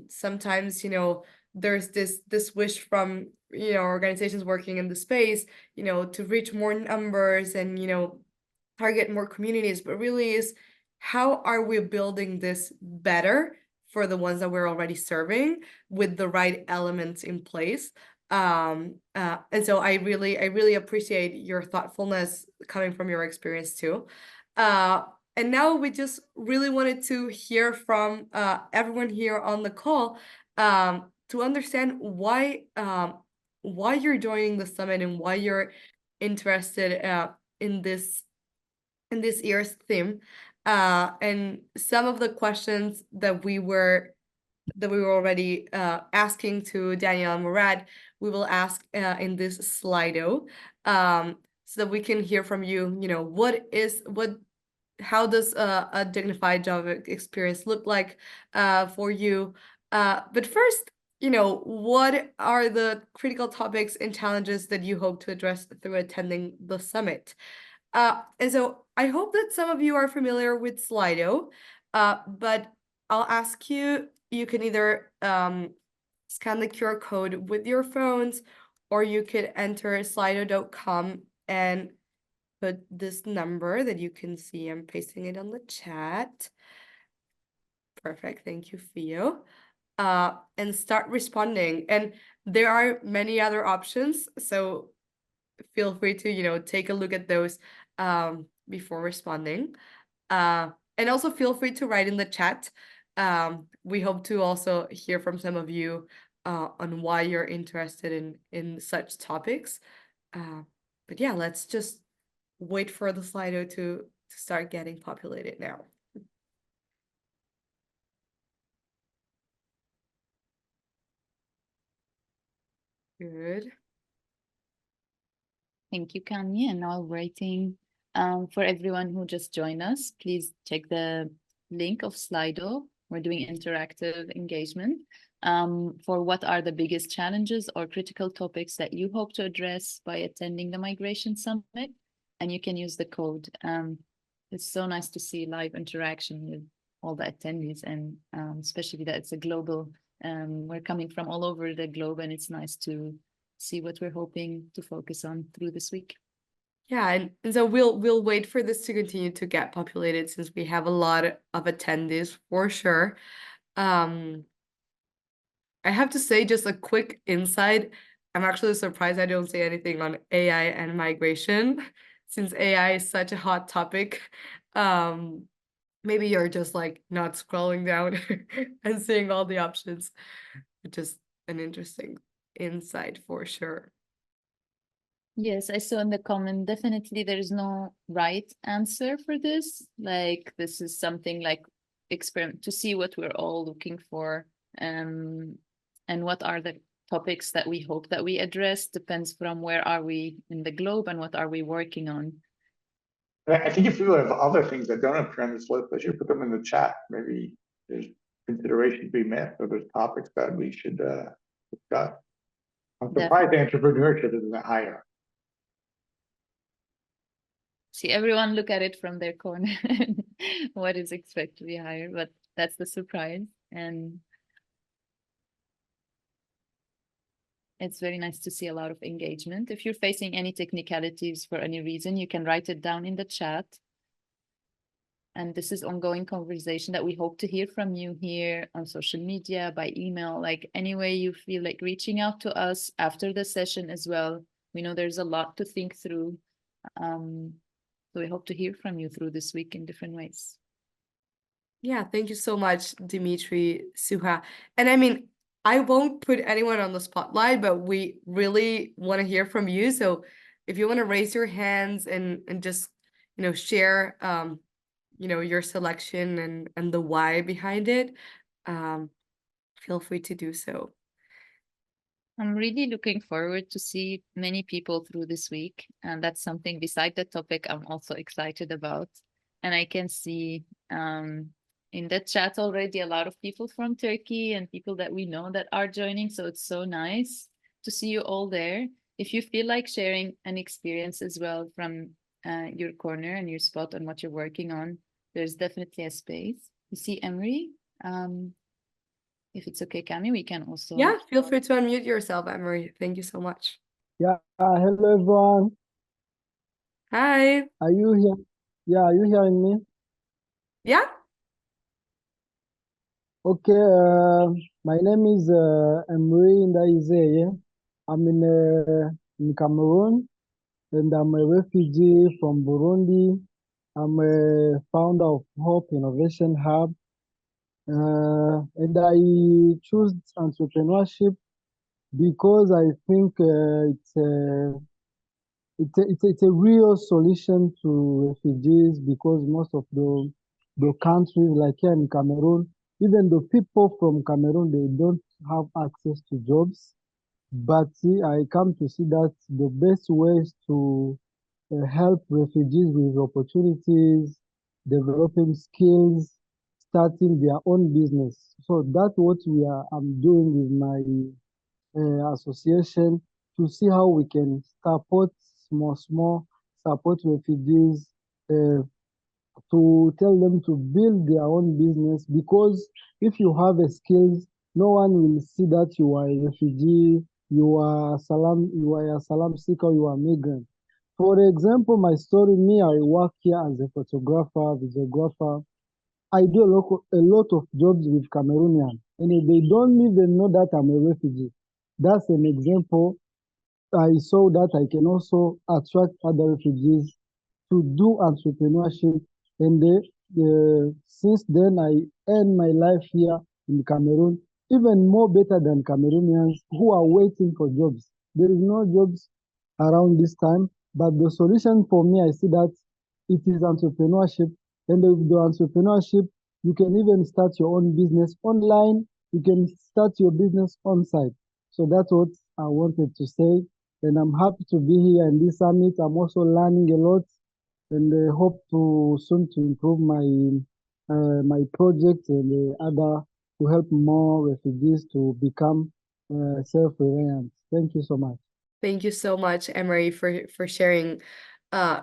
Sometimes, you know, there's this wish from, you know, organizations working in the space, you know, to reach more numbers and, you know, target more communities, but really is how are we building this better for the ones that we're already serving with the right elements in place. And so I really appreciate your thoughtfulness coming from your experience too. And now we just really wanted to hear from everyone here on the call to understand why you're joining the summit and why you're interested in this year's theme. And some of the questions that we were already asking to Daniel and Murad, we will ask in this Slido, so that we can hear from you, you know, how does a dignified job experience look like for you? But first, you know, what are the critical topics and challenges that you hope to address through attending the summit? And so I hope that some of you are familiar with Slido, but I'll ask you, you can either scan the QR code with your phones, or you could enter slido.com and put this number that you can see. I'm pasting it on the chat. Perfect, thank you, Fio. And start responding. And there are many other options, so feel free to, you know, take a look at those before responding. And also feel free to write in the chat. We hope to also hear from some of you on why you're interested in such topics. But yeah, let's just wait for the Slido to start getting populated now. Good. Thank you, Kanye. And now waiting for everyone who just joined us. Please check the link of Slido. We're doing interactive engagement for what are the biggest challenges or critical topics that you hope to address by attending the Migration Summit. And you can use the code. It's so nice to see live interaction with all the attendees, and especially that it's a global, we're coming from all over the globe, and it's nice to see what we're hoping to focus on through this week. Yeah, and so we'll wait for this to continue to get populated, since we have a lot of attendees for sure. I have to say, just a quick insight, I'm actually surprised I don't say anything on AI and migration, since AI is such a hot topic. Maybe you're just like not scrolling down and seeing all the options. Just an interesting insight for sure. Yes, I saw in the comment, definitely there is no right answer for this. Like, this is something like experiment to see what we're all looking for, and what are the topics that we hope that we address depends from where are we in the globe and what are we working on. I think if people have other things that don't appear on this list, they should put them in the chat. Maybe there's consideration to be met, or there's topics that we should discuss. I'm surprised entrepreneurship isn't higher. See, everyone look at it from their corner. What is expected to be higher, but that's the surprise. And it's very nice to see a lot of engagement. If you're facing any technicalities for any reason, you can write it down in the chat. And this is ongoing conversation that we hope to hear from you here on social media, by email, like any way you feel like reaching out to us after the session as well. We know there's a lot to think through. So we hope to hear from you through this week in different ways. Yeah, thank you so much, Dimitri, Suha. And I mean, I won't put anyone on the spotlight, but we really want to hear from you. So if you want to raise your hands and just, you know, share you know, your selection and the why behind it, feel free to do so. I'm really looking forward to see many people through this week. And that's something beside the topic I'm also excited about. And I can see in the chat already a lot of people from Turkey and people that we know that are joining. So it's so nice to see you all there. if you feel like sharing an experience as well from your corner and your spot on what you're working on, there's definitely a space. You see Emery? If it's okay, Cami, we can also. Yeah, feel free to unmute yourself, Emery. Thank you so much. Yeah, hello everyone. Hi. Are you here? Yeah, are you hearing me? Yeah. Okay, my name is Emery Ndaizeye. I'm in Cameroon, and I'm a refugee from Burundi. I'm a founder of Hope Innovation Hub, and I choose entrepreneurship because I think it's a real solution to refugees, because most of the countries like here in Cameroon, even the people from Cameroon, they don't have access to jobs. But see, I come to see that the best ways to help refugees with opportunities, developing skills, starting their own business. So that's what I'm doing with my association, to see how we can support small, support refugees, to tell them to build their own business, because if you have a skills, no one will see that you are a refugee, you are a salam seeker, you are a migrant. For example, my story, me, I work here as a photographer, videographer. I do a lot of jobs with Cameroonians, and they don't even know that I'm a refugee. That's an example. I saw that I can also attract other refugees to do entrepreneurship, and since then I earn my life here in Cameroon, even more better than Cameroonians who are waiting for jobs. There is no jobs around this time, but the solution for me, I see that it is entrepreneurship, and with the entrepreneurship, you can even start your own business online. You can start your business on site. So that's what I wanted to say, and I'm happy to be here in this summit. I'm also learning a lot, and I hope to soon to improve my project and other, to help more refugees to become self-reliant. Thank you so much. Thank you so much, Emery, for sharing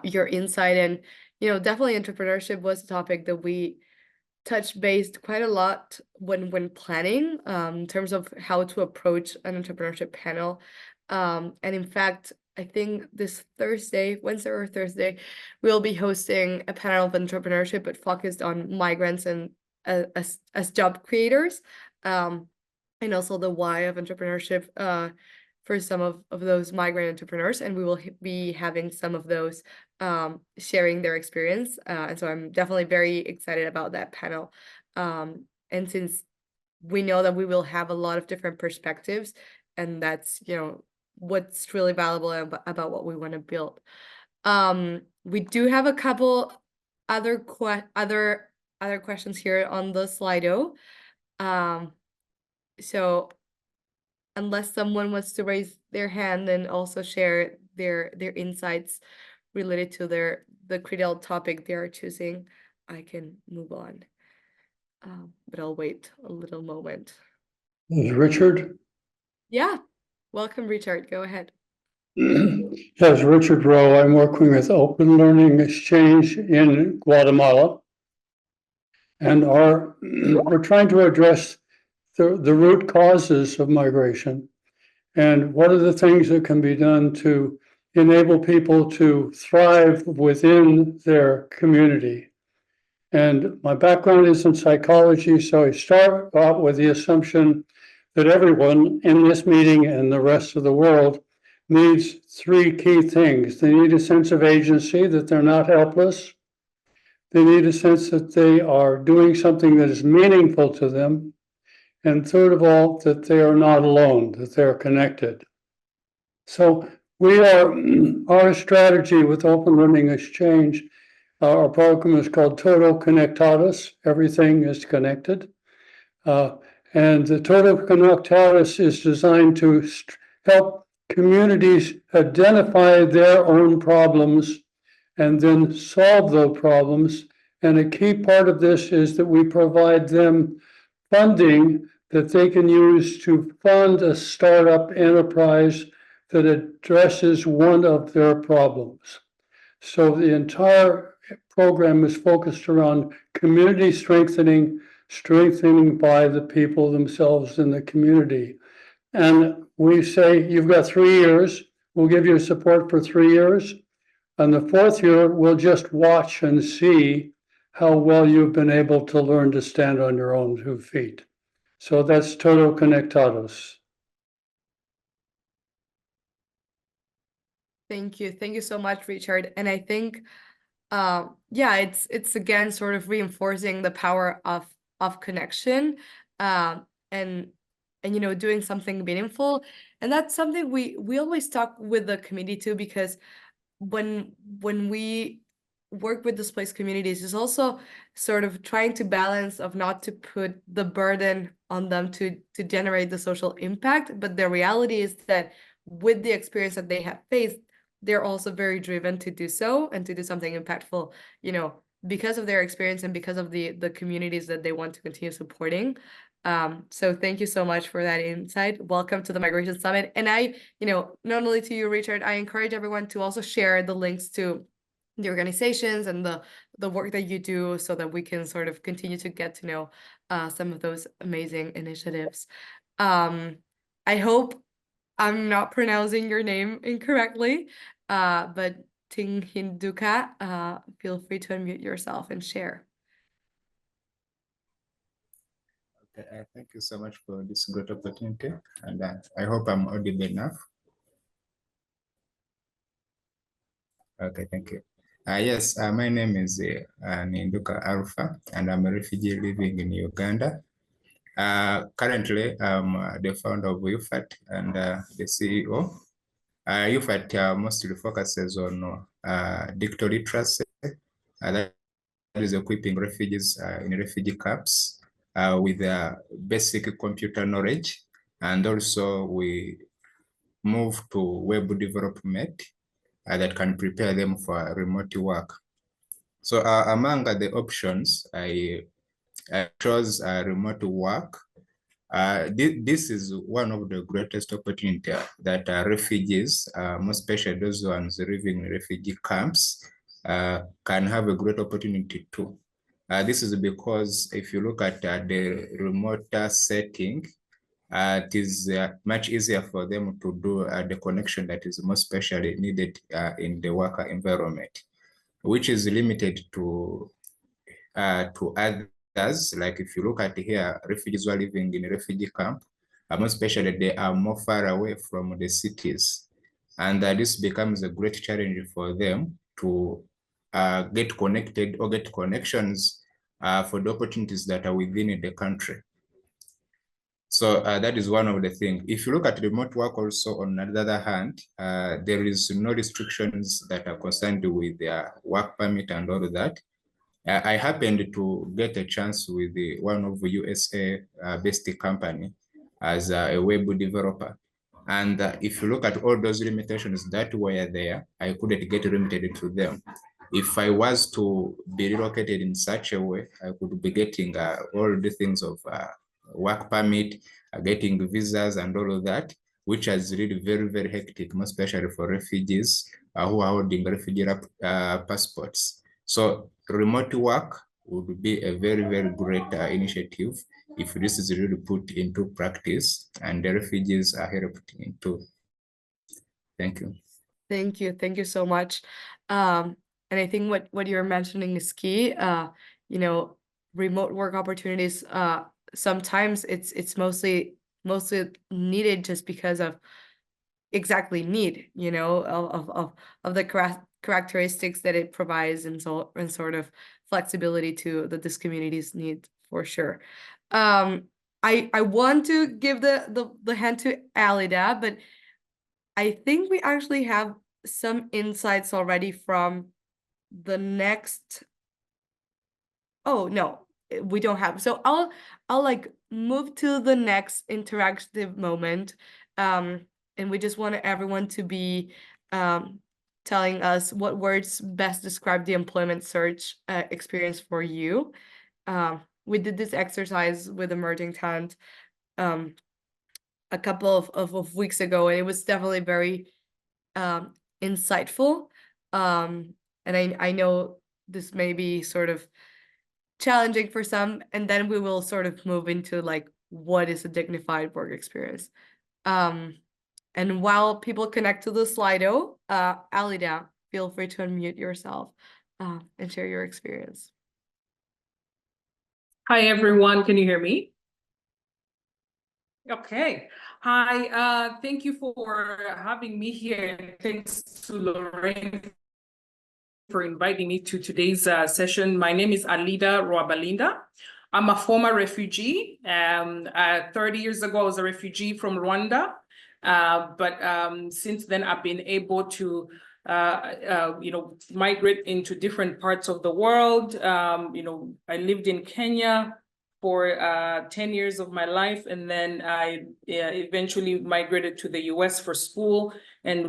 your insight. And definitely entrepreneurship was a topic that we touched based quite a lot when planning, in terms of how to approach an entrepreneurship panel. And in fact, I think this Thursday, Wednesday or Thursday, we'll be hosting a panel of entrepreneurship, but focused on migrants and as job creators, and also the why of entrepreneurship for some of those migrant entrepreneurs. And we will be having some of those sharing their experience. And so I'm definitely very excited about that panel. And since we know that we will have a lot of different perspectives, and that's, what's really valuable about what we want to build. We do have a couple other questions here on the Slido. So unless someone wants to raise their hand and also share their insights related to the critical topic they are choosing, I can move on. But I'll wait a little moment. Is Richard? Yeah, welcome, Richard. Go ahead. Yes, Richard Rowe. I'm working with Open Learning Exchange in Guatemala, and we're trying to address the root causes of migration, and what are the things that can be done to enable people to thrive within their community. And my background is in psychology, so I start out with the assumption that everyone in this meeting and the rest of the world needs three key things. They need a sense of agency, that they're not helpless. They need a sense that they are doing something that is meaningful to them. And third of all, that they are not alone, that they're connected. So our strategy with Open Learning Exchange, our program is called Todo Conectados. Everything is connected. And the Todo Conectados is designed to help communities identify their own problems and then solve those problems. And a key part of this is that we provide them funding that they can use to fund a startup enterprise that addresses one of their problems. So the entire program is focused around community strengthening by the people themselves in the community. And we say, you've got 3 years, we'll give you support for 3 years. And the 4th year, we'll just watch and see how well you've been able to learn to stand on your own 2 feet. So that's Todo Conectados. Thank you so much, Richard. And I think, yeah, it's again sort of reinforcing the power of connection, and you know, doing something meaningful. And that's something we always talk with the community too, because when we work with displaced communities, is also sort of trying to balance of not to put the burden on them to generate the social impact, but the reality is that with the experience that they have faced, they're also very driven to do so and to do something impactful, you know, because of their experience and because of the communities that they want to continue supporting. So thank you so much for that insight. Welcome to the Migration Summit. And I, you know, not only to you, Richard, I encourage everyone to also share the links to the organizations and the work that you do, so that we can sort of continue to get to know some of those amazing initiatives. I hope I'm not pronouncing your name incorrectly, but Ting Hinduka, feel free to unmute yourself and share. Okay, thank you so much for this great opportunity, and I hope I'm audible enough. Okay, thank you. Yes, my name is Ninduka Alpha, and I'm a refugee living in Uganda. Currently, I'm the founder of UFAT and the CEO. UFAT mostly focuses on digital literacy, that is equipping refugees in refugee camps with basic computer knowledge, and also we move to web development that can prepare them for remote work. So among the options, I chose remote work. This is one of the greatest opportunity that refugees, most especially those ones living in refugee camps, can have a great opportunity too. This is because if you look at the remote setting, it is much easier for them to do the connection that is most especially needed in the worker environment, which is limited to others. Like if you look at here, refugees who are living in a refugee camp, most especially they are more far away from the cities. And this becomes a great challenge for them to get connected or get connections for the opportunities that are within the country. So that is one of the things. If you look at remote work also, on the other hand, there is no restrictions that are concerned with their work permit and all of that. I happened to get a chance with one of the USA-based company as a web developer. And if you look at all those limitations that were there, I couldn't get limited to them. If I was to be relocated in such a way, I could be getting all the things of work permit, getting visas and all of that, which is really very, very hectic, most especially for refugees who are holding refugee passports. So remote work would be a very, very great initiative if this is really put into practice and the refugees are helped into. Thank you. Thank you so much. And I think what you're mentioning is key. You know, remote work opportunities, sometimes it's mostly needed just because of exactly need, you know, of the characteristics that it provides, and sort of flexibility to that this communities need, for sure. I want to give the hand to Alida, but I think we actually have some insights already from the next. Oh no, we don't have. So I'll like move to the next interactive moment. And we just want everyone to be telling us what words best describe the employment search experience for you. We did this exercise with emerging talent a couple of weeks ago, and it was definitely very insightful. And I know this may be sort of challenging for some, and then we will sort of move into like what is a dignified work experience. And while people connect to the Slido, Alida, feel free to unmute yourself and share your experience. Hi, everyone. Can you hear me? Okay. Hi, thank you for having me here. Thanks to Lorraine for inviting me to today's session. My name is Alida Rwabalinda. I'm a former refugee. 30 years ago, I was a refugee from Rwanda. But since then, I've been able to migrate into different parts of the world. I lived in Kenya for 10 years of my life, and then I eventually migrated to the US for school and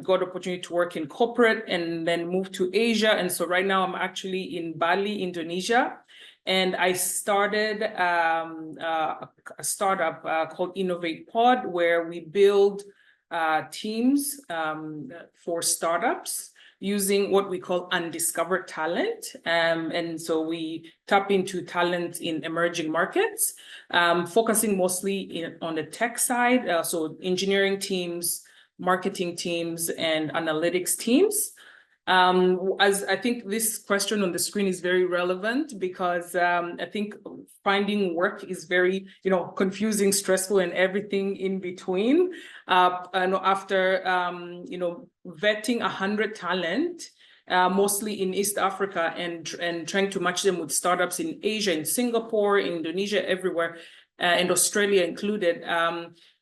got opportunity to work in corporate, and then moved to Asia. And so right now I'm actually in Bali, Indonesia. And I started a startup called Innovate Pod, where we build teams for startups using what we call undiscovered talent. And so we tap into talent in emerging markets, focusing mostly on the tech side, so engineering teams, marketing teams, and analytics teams. As I think this question on the screen is very relevant, because I think finding work is very, confusing, stressful, and everything in between. And after, vetting 100 talent, mostly in East Africa, and trying to match them with startups in Asia, in Singapore, Indonesia, everywhere, and Australia included.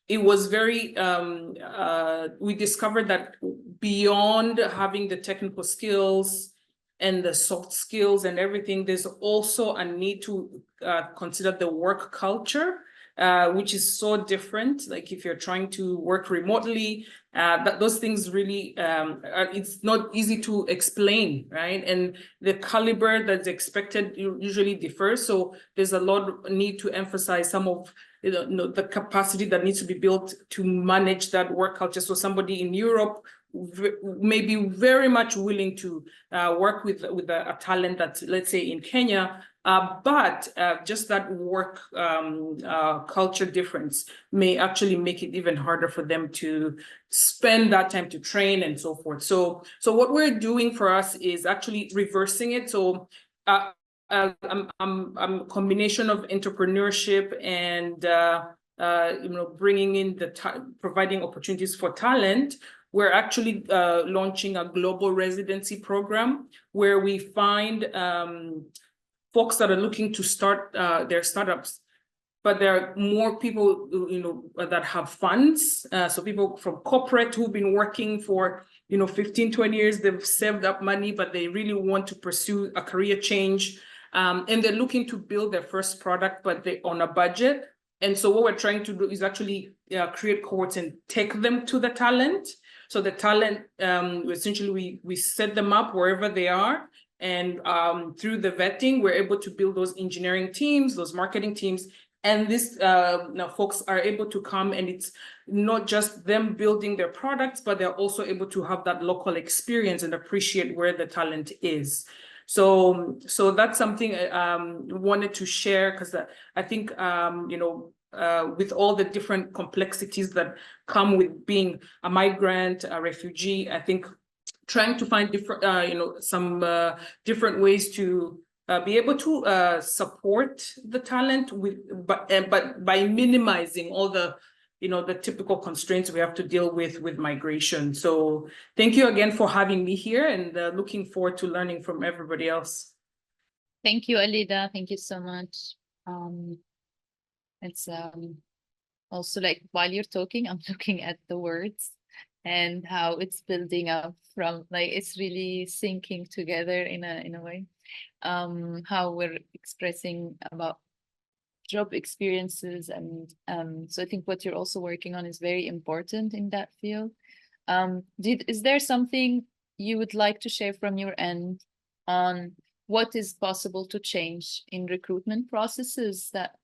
It was very, we discovered that beyond having the technical skills and the soft skills and everything, there's also a need to consider the work culture, which is so different. Like if you're trying to work remotely, those things really, it's not easy to explain, right? And the caliber that's expected usually differs. So there's a lot of need to emphasize some of the capacity that needs to be built to manage that work culture. So somebody in Europe may be very much willing to work with a talent that's, let's say, in Kenya, but just that work culture difference may actually make it even harder for them to spend that time to train and so forth. So what we're doing for us is actually reversing it. So I'm a combination of entrepreneurship and bringing in providing opportunities for talent. We're actually launching a global residency program where we find folks that are looking to start their startups, but there are more people that have funds. So people from corporate who've been working for 15, 20 years, they've saved up money, but they really want to pursue a career change. And they're looking to build their first product, but they're on a budget. And so what we're trying to do is actually create cohorts and take them to the talent. So the talent, essentially, we set them up wherever they are. And through the vetting, we're able to build those engineering teams, those marketing teams. And these folks are able to come, and it's not just them building their products, but they're also able to have that local experience and appreciate where the talent is. So that's something I wanted to share, because I think, with all the different complexities that come with being a migrant, a refugee, I think trying to find different, some different ways to be able to support the talent but by minimizing all the the typical constraints we have to deal with migration. So thank you again for having me here, and looking forward to learning from everybody else. Thank you, Alida. Thank you so much. It's also like while you're talking, I'm looking at the words and how it's building up from, like, it's really syncing together in a way. How we're expressing about job experiences, and so I think what you're also working on is very important in that field. Is there something you would like to share from your end on what is possible to change in recruitment processes that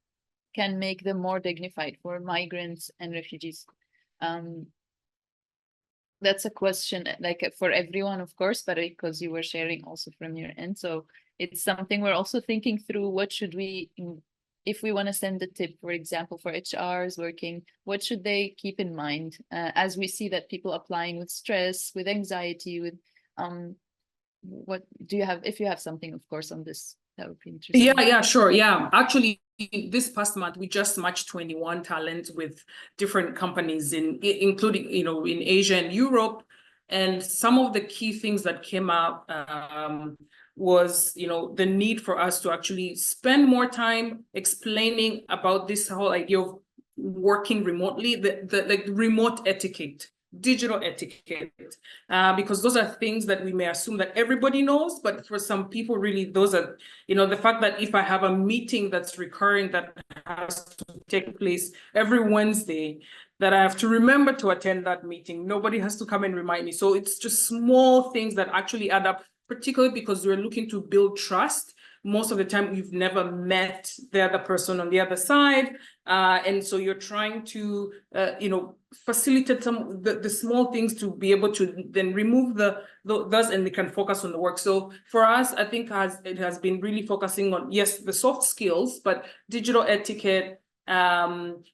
can make them more dignified for migrants and refugees? That's a question like for everyone, of course, but because you were sharing also from your end. So it's something we're also thinking through. What should we, if we want to send a tip, for example, for HRs working, what should they keep in mind as we see that people applying with stress, with anxiety, with what do you have, if you have something, of course, on this, that would be interesting. Yeah, sure. Yeah, actually, this past month we just matched 21 talents with different companies including in Asia and Europe, and some of the key things that came up was the need for us to actually spend more time explaining about this whole idea of working remotely, the like remote etiquette, digital etiquette, because those are things that we may assume that everybody knows, but for some people, really, those are, the fact that if I have a meeting that's recurring that has to take place every Wednesday, that I have to remember to attend that meeting. Nobody has to come and remind me. So it's just small things that actually add up, particularly because we're looking to build trust. Most of the time, you've never met the other person on the other side. And so you're trying to, facilitate some the small things to be able to then remove those, and they can focus on the work. So for us, I think it has been really focusing on, yes, the soft skills, but digital etiquette,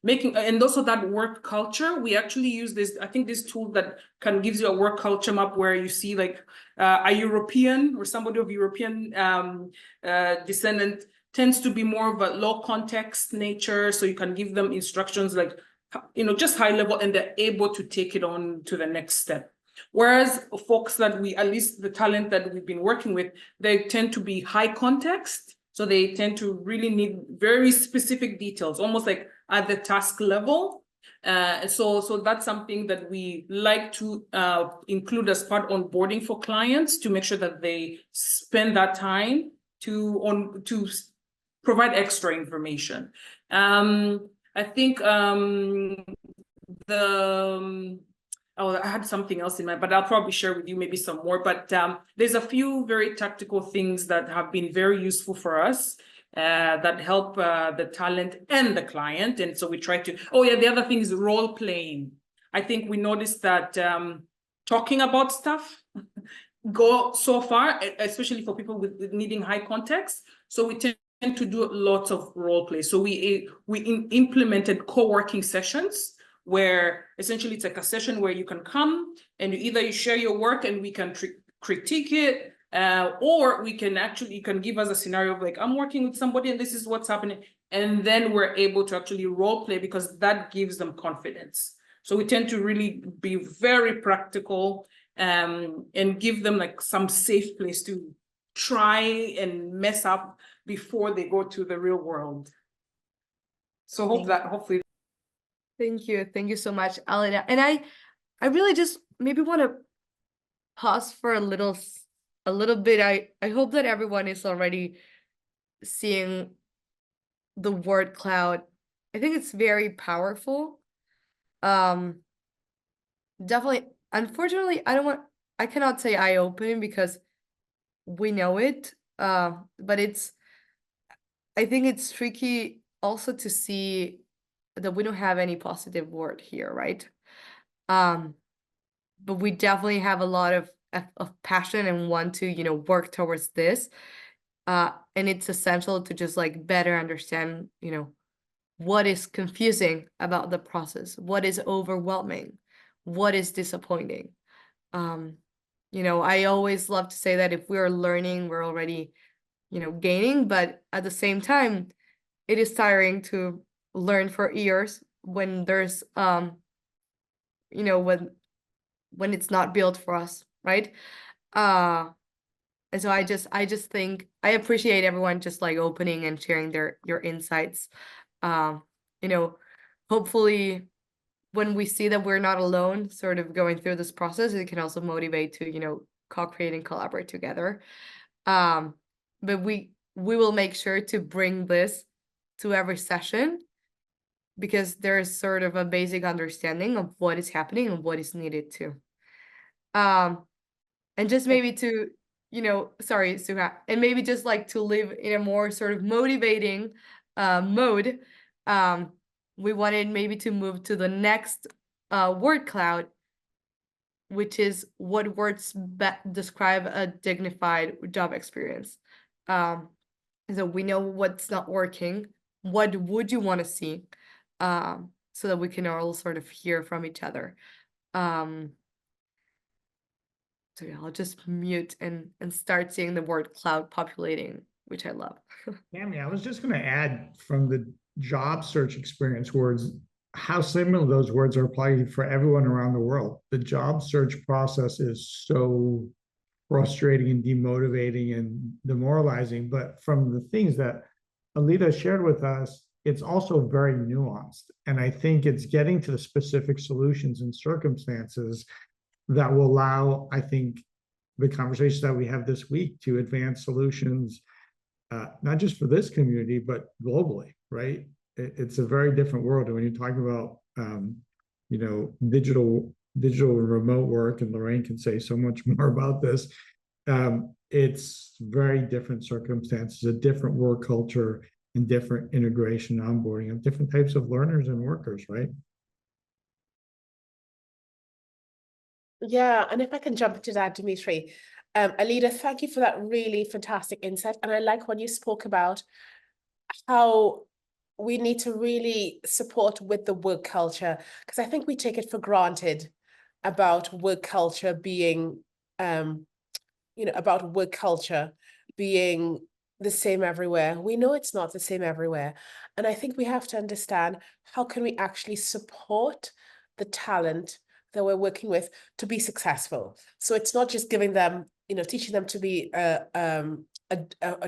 making, and also that work culture. We actually use this, I think, this tool that gives you a work culture map where you see like a European or somebody of European descendant tends to be more of a low context nature. So you can give them instructions like, just high level, and they're able to take it on to the next step. Whereas folks that at least the talent that we've been working with, they tend to be high context. So they tend to really need very specific details, almost like at the task level. So that's something that we like to include as part onboarding for clients, to make sure that they spend that time to provide extra information. I think I had something else in mind, but I'll probably share with you maybe some more. But there's a few very tactical things that have been very useful for us that help the talent and the client. And so we try to, the other thing is role playing. I think we noticed that talking about stuff go so far, especially for people with needing high context. So we tend to do lots of role play. So we implemented co-working sessions, where essentially it's like a session where you can come and you share your work and we can critique it, or you can give us a scenario of like, I'm working with somebody and this is what's happening. And then we're able to actually role play, because that gives them confidence. So we tend to really be very practical and give them like some safe place to try and mess up before they go to the real world. So hopefully. Thank you so much, Alida. And I really just maybe want to pause for a little bit. I hope that everyone is already seeing the word cloud. I think it's very powerful. Definitely, unfortunately, I cannot say eye-opening because we know it. But I think it's tricky also to see that we don't have any positive word here, right? But we definitely have a lot of passion and want to, work towards this. And it's essential to just like better understand, what is confusing about the process, what is overwhelming, what is disappointing. I always love to say that if we are learning, we're already, gaining, but at the same time, it is tiring to learn for years when there's when it's not built for us, right? And so I just think I appreciate everyone just like opening and sharing your insights. Hopefully when we see that we're not alone sort of going through this process, it can also motivate to co-create and collaborate together. But we will make sure to bring this to every session, because there's sort of a basic understanding of what is happening and what is needed to. And just maybe to, sorry, Suha, and maybe just like to live in a more sort of motivating mode, we wanted maybe to move to the next word cloud, which is what words describe a dignified job experience. So we know what's not working. What would you want to see? So that we can all sort of hear from each other. So yeah, I'll just mute and start seeing the word cloud populating, which I love. Tammy, I was just going to add from the job search experience words, how similar those words are applied for everyone around the world. The job search process is so frustrating and demotivating and demoralizing, but from the things that Alida shared with us, it's also very nuanced. And I think it's getting to the specific solutions and circumstances that will allow, I think, the conversations that we have this week to advance solutions, not just for this community, but globally, right? It's a very different world. And when you're talking about, you know, digital and remote work, and Lorraine can say so much more about this, it's very different circumstances, a different work culture, and different integration, onboarding of different types of learners and workers, right? Yeah, and if I can jump into that, Dimitri, Alida, thank you for that really fantastic insight. And I like when you spoke about how we need to really support with the work culture, because I think we take it for granted about work culture being, about work culture being the same everywhere. We know it's not the same everywhere. And I think we have to understand, how can we actually support the talent that we're working with to be successful? So it's not just giving them, teaching them to be a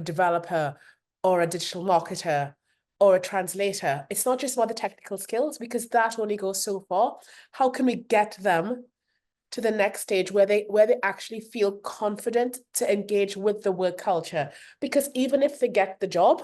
developer or a digital marketer or a translator. It's not just about the technical skills, because that only goes so far. How can we get them to the next stage where they actually feel confident to engage with the work culture? Because even if they get the job,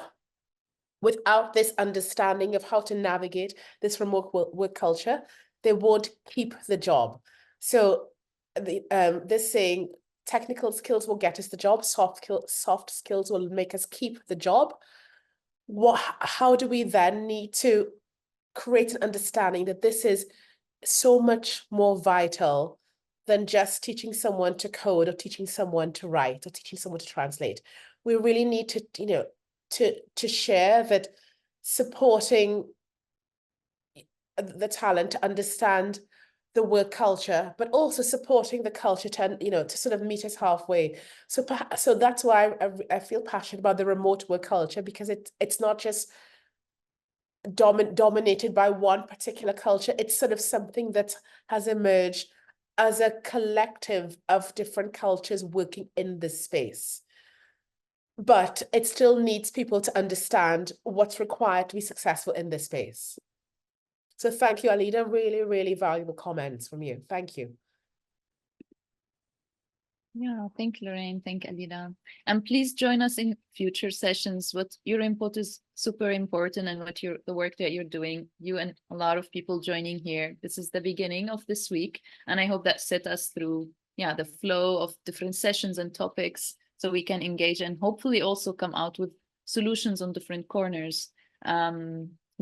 without this understanding of how to navigate this remote work culture, they won't keep the job. So this saying, technical skills will get us the job, soft skills will make us keep the job. How do we then need to create an understanding that this is so much more vital than just teaching someone to code, or teaching someone to write, or teaching someone to translate? We really need to, to share that supporting the talent to understand the work culture, but also supporting the culture to, to sort of meet us halfway. So that's why I feel passionate about the remote work culture, because it's not just dominated by one particular culture. It's sort of something that has emerged as a collective of different cultures working in this space. But it still needs people to understand what's required to be successful in this space. So thank you, Alida. Really, really valuable comments from you. Thank you. Yeah, thank you, Lorraine. Thank you, Alida. And please join us in future sessions. What your input is super important, and what the work that you're doing, you and a lot of people joining here. This is the beginning of this week, and I hope that set us through, the flow of different sessions and topics, so we can engage and hopefully also come out with solutions on different corners.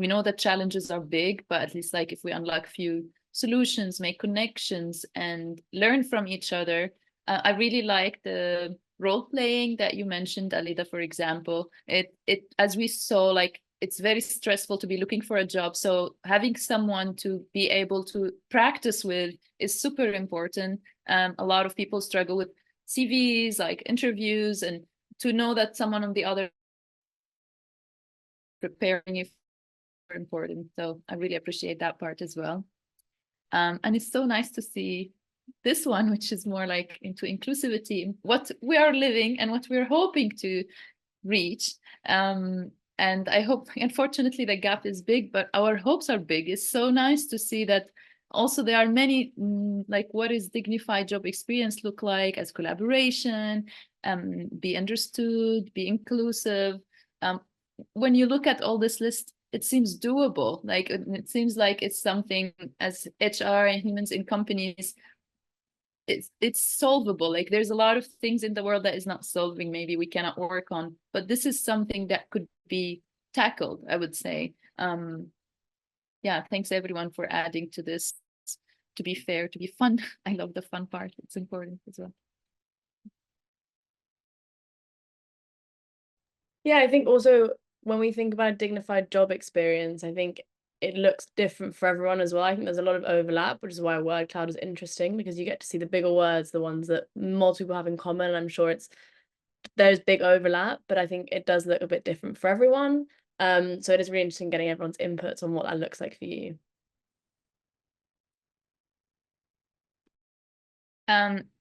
We know that challenges are big, but at least if we unlock few solutions, make connections, and learn from each other. I really like the role playing that you mentioned, Alida, for example. It as we saw, it's very stressful to be looking for a job. So having someone to be able to practice with is super important. A lot of people struggle with CVs, interviews, and to know that someone on the other preparing you for important. So I really appreciate that part as well. And it's so nice to see this one, which is more into inclusivity, what we are living and what we're hoping to reach. And I hope, unfortunately, the gap is big, but our hopes are big. It's so nice to see that also there are many, what is dignified job experience look like as collaboration, be understood, be inclusive. When you look at all this list, it seems doable. It seems like it's something as HR and humans in companies, it's solvable. There's a lot of things in the world that is not solving, maybe we cannot work on, but this is something that could be tackled, I would say. Yeah, thanks everyone for adding to this, to be fair, to be fun. I love the fun part. It's important as well. Yeah, I think also when we think about a dignified job experience, I think it looks different for everyone as well. I think there's a lot of overlap, which is why word cloud is interesting, because you get to see the bigger words, the ones that multiple people have in common. And I'm sure there's big overlap, but I think it does look a bit different for everyone. So it is really interesting getting everyone's inputs on what that looks like for you.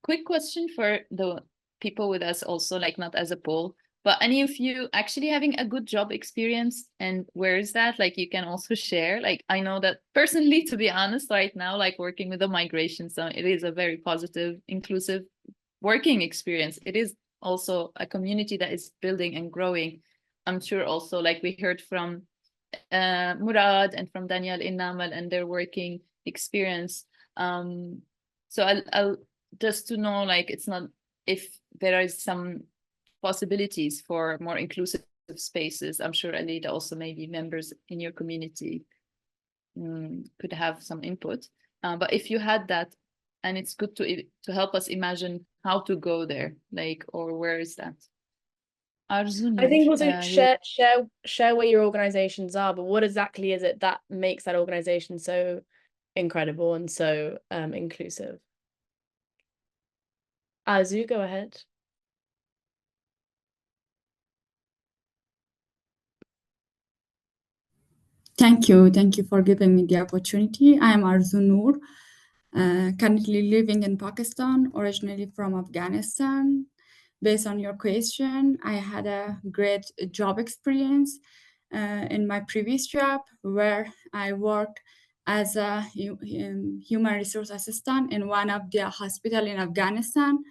Quick question for the people with us also, like not as a poll, but any of you actually having a good job experience, and where is that? Like you can also share. Like I know that personally, to be honest, right now, like working with the migration zone, it is a very positive, inclusive working experience. It is also a community that is building and growing. I'm sure also, like we heard from Murad and from Daniel in Namal and their working experience. So I'll just to know, like, it's not, if there is some possibilities for more inclusive spaces. I'm sure Alida also maybe members in your community could have some input. But if you had that, and it's good to help us imagine how to go there, like, or where is that? Arzu, I think also share where your organizations are, but what exactly is it that makes that organization so incredible and so inclusive? Arzu, go ahead. Thank you for giving me the opportunity. I am Arzu Noor, currently living in Pakistan, originally from Afghanistan. Based on your question, I had a great job experience in my previous job, where I worked as a human resource assistant in one of the hospitals in Afghanistan.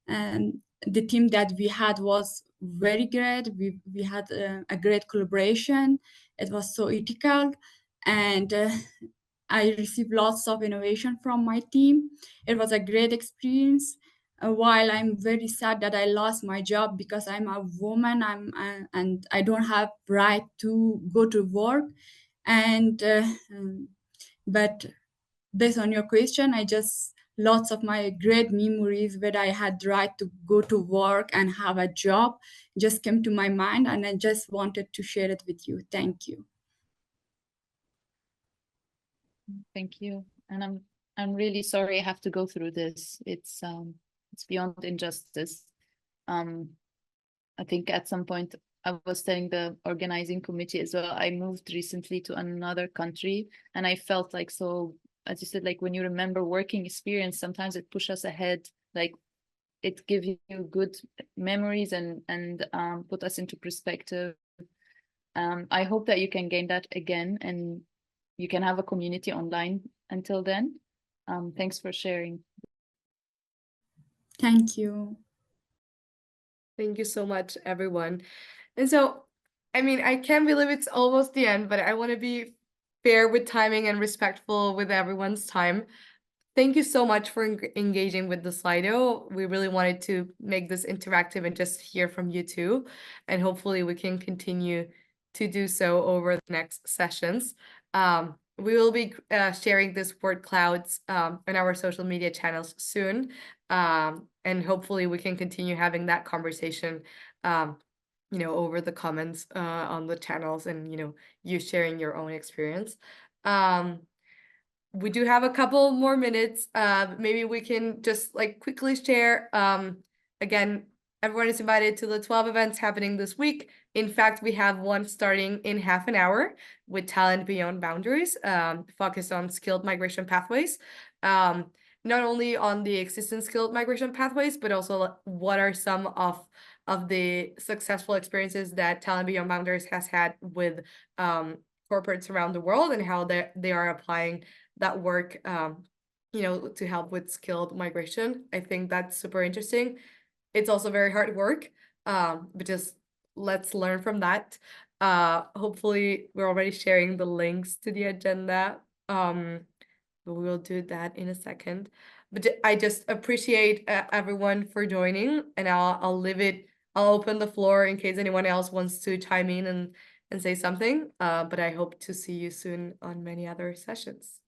And the team that we had was very great. We had a great collaboration. It was so ethical, and I received lots of innovation from my team. It was a great experience. While I'm very sad that I lost my job because I'm a woman, and I don't have right to go to work. And but based on your question, I just lots of my great memories where I had the right to go to work and have a job just came to my mind, and I just wanted to share it with you. Thank you. Thank you. And I'm really sorry I have to go through this. It's beyond injustice. I think at some point I was telling the organizing committee as well, I moved recently to another country, and I felt like, so as you said, like when you remember working experience, sometimes it pushes us ahead, like it gives you good memories and put us into perspective. I hope that you can gain that again, and you can have a community online until then. Thanks for sharing. Thank you. Thank you so much, everyone. And so, I mean, I can't believe it's almost the end, but I want to be fair with timing and respectful with everyone's time. Thank you so much for engaging with the Slido. We really wanted to make this interactive and just hear from you too. And hopefully we can continue to do so over the next sessions. We will be sharing this word clouds on our social media channels soon. And hopefully we can continue having that conversation, you know, over the comments on the channels, and, you know, you sharing your own experience. We do have a couple more minutes. Maybe we can just like quickly share. Again, everyone is invited to the 12 events happening this week. In fact, we have one starting in half an hour with Talent Beyond Boundaries, focused on skilled migration pathways. Not only on the existing skilled migration pathways, but also what are some of the successful experiences that Talent Beyond Boundaries has had with corporates around the world, and how they are applying that work, you know, to help with skilled migration. I think that's super interesting. It's also very hard work, but just let's learn from that. Hopefully we're already sharing the links to the agenda. But we'll do that in a second. But I just appreciate everyone for joining, and I'll open the floor in case anyone else wants to chime in and say something. But I hope to see you soon on many other sessions.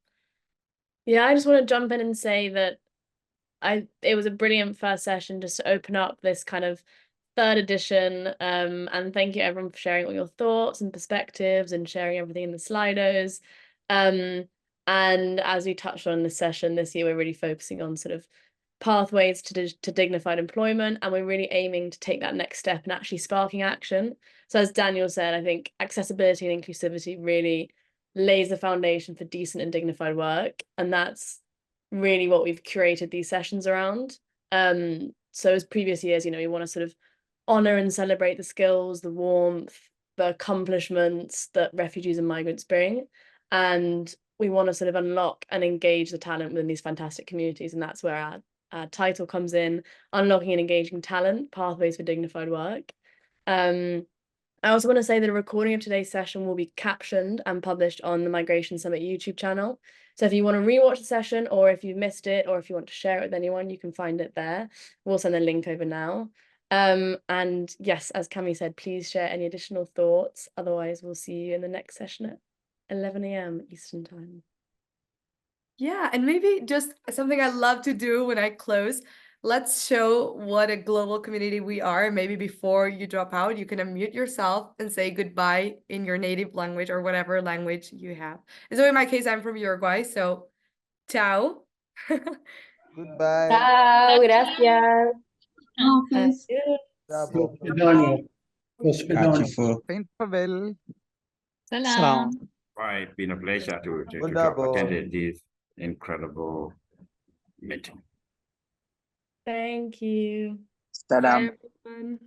Yeah, I just want to jump in and say that it was a brilliant first session just to open up this kind of third edition. And thank you everyone for sharing all your thoughts and perspectives and sharing everything in the Slidos. And as we touched on in this session, this year we're really focusing on sort of pathways to dignified employment, and we're really aiming to take that next step and actually sparking action. So as Daniel said, I think accessibility and inclusivity really lays the foundation for decent and dignified work, and that's really what we've curated these sessions around. So as previous years, we want to sort of honor and celebrate the skills, the warmth, the accomplishments that refugees and migrants bring, and we want to sort of unlock and engage the talent within these fantastic communities, and that's where our title comes in: unlocking and engaging talent, pathways for dignified work. I also want to say that a recording of today's session will be captioned and published on the Migration Summit YouTube channel. So if you want to rewatch the session, or if you missed it, or if you want to share it with anyone, you can find it there. We'll send the link over now. And yes, as Cami said, please share any additional thoughts. Otherwise, we'll see you in the next session at 11 a.m. Eastern Time. Yeah, and maybe just something I love to do when I close. Let's show what a global community we are. Maybe before you drop out, you can unmute yourself and say goodbye in your native language or whatever language you have. And so in my case, I'm from Uruguay, so ciao. Goodbye. Ciao, gracias. Hafiz. Paint Pavel. Salam. Right, it's been a pleasure to have Wonderful. attended this incredible meeting. Thank you. Bye, everyone.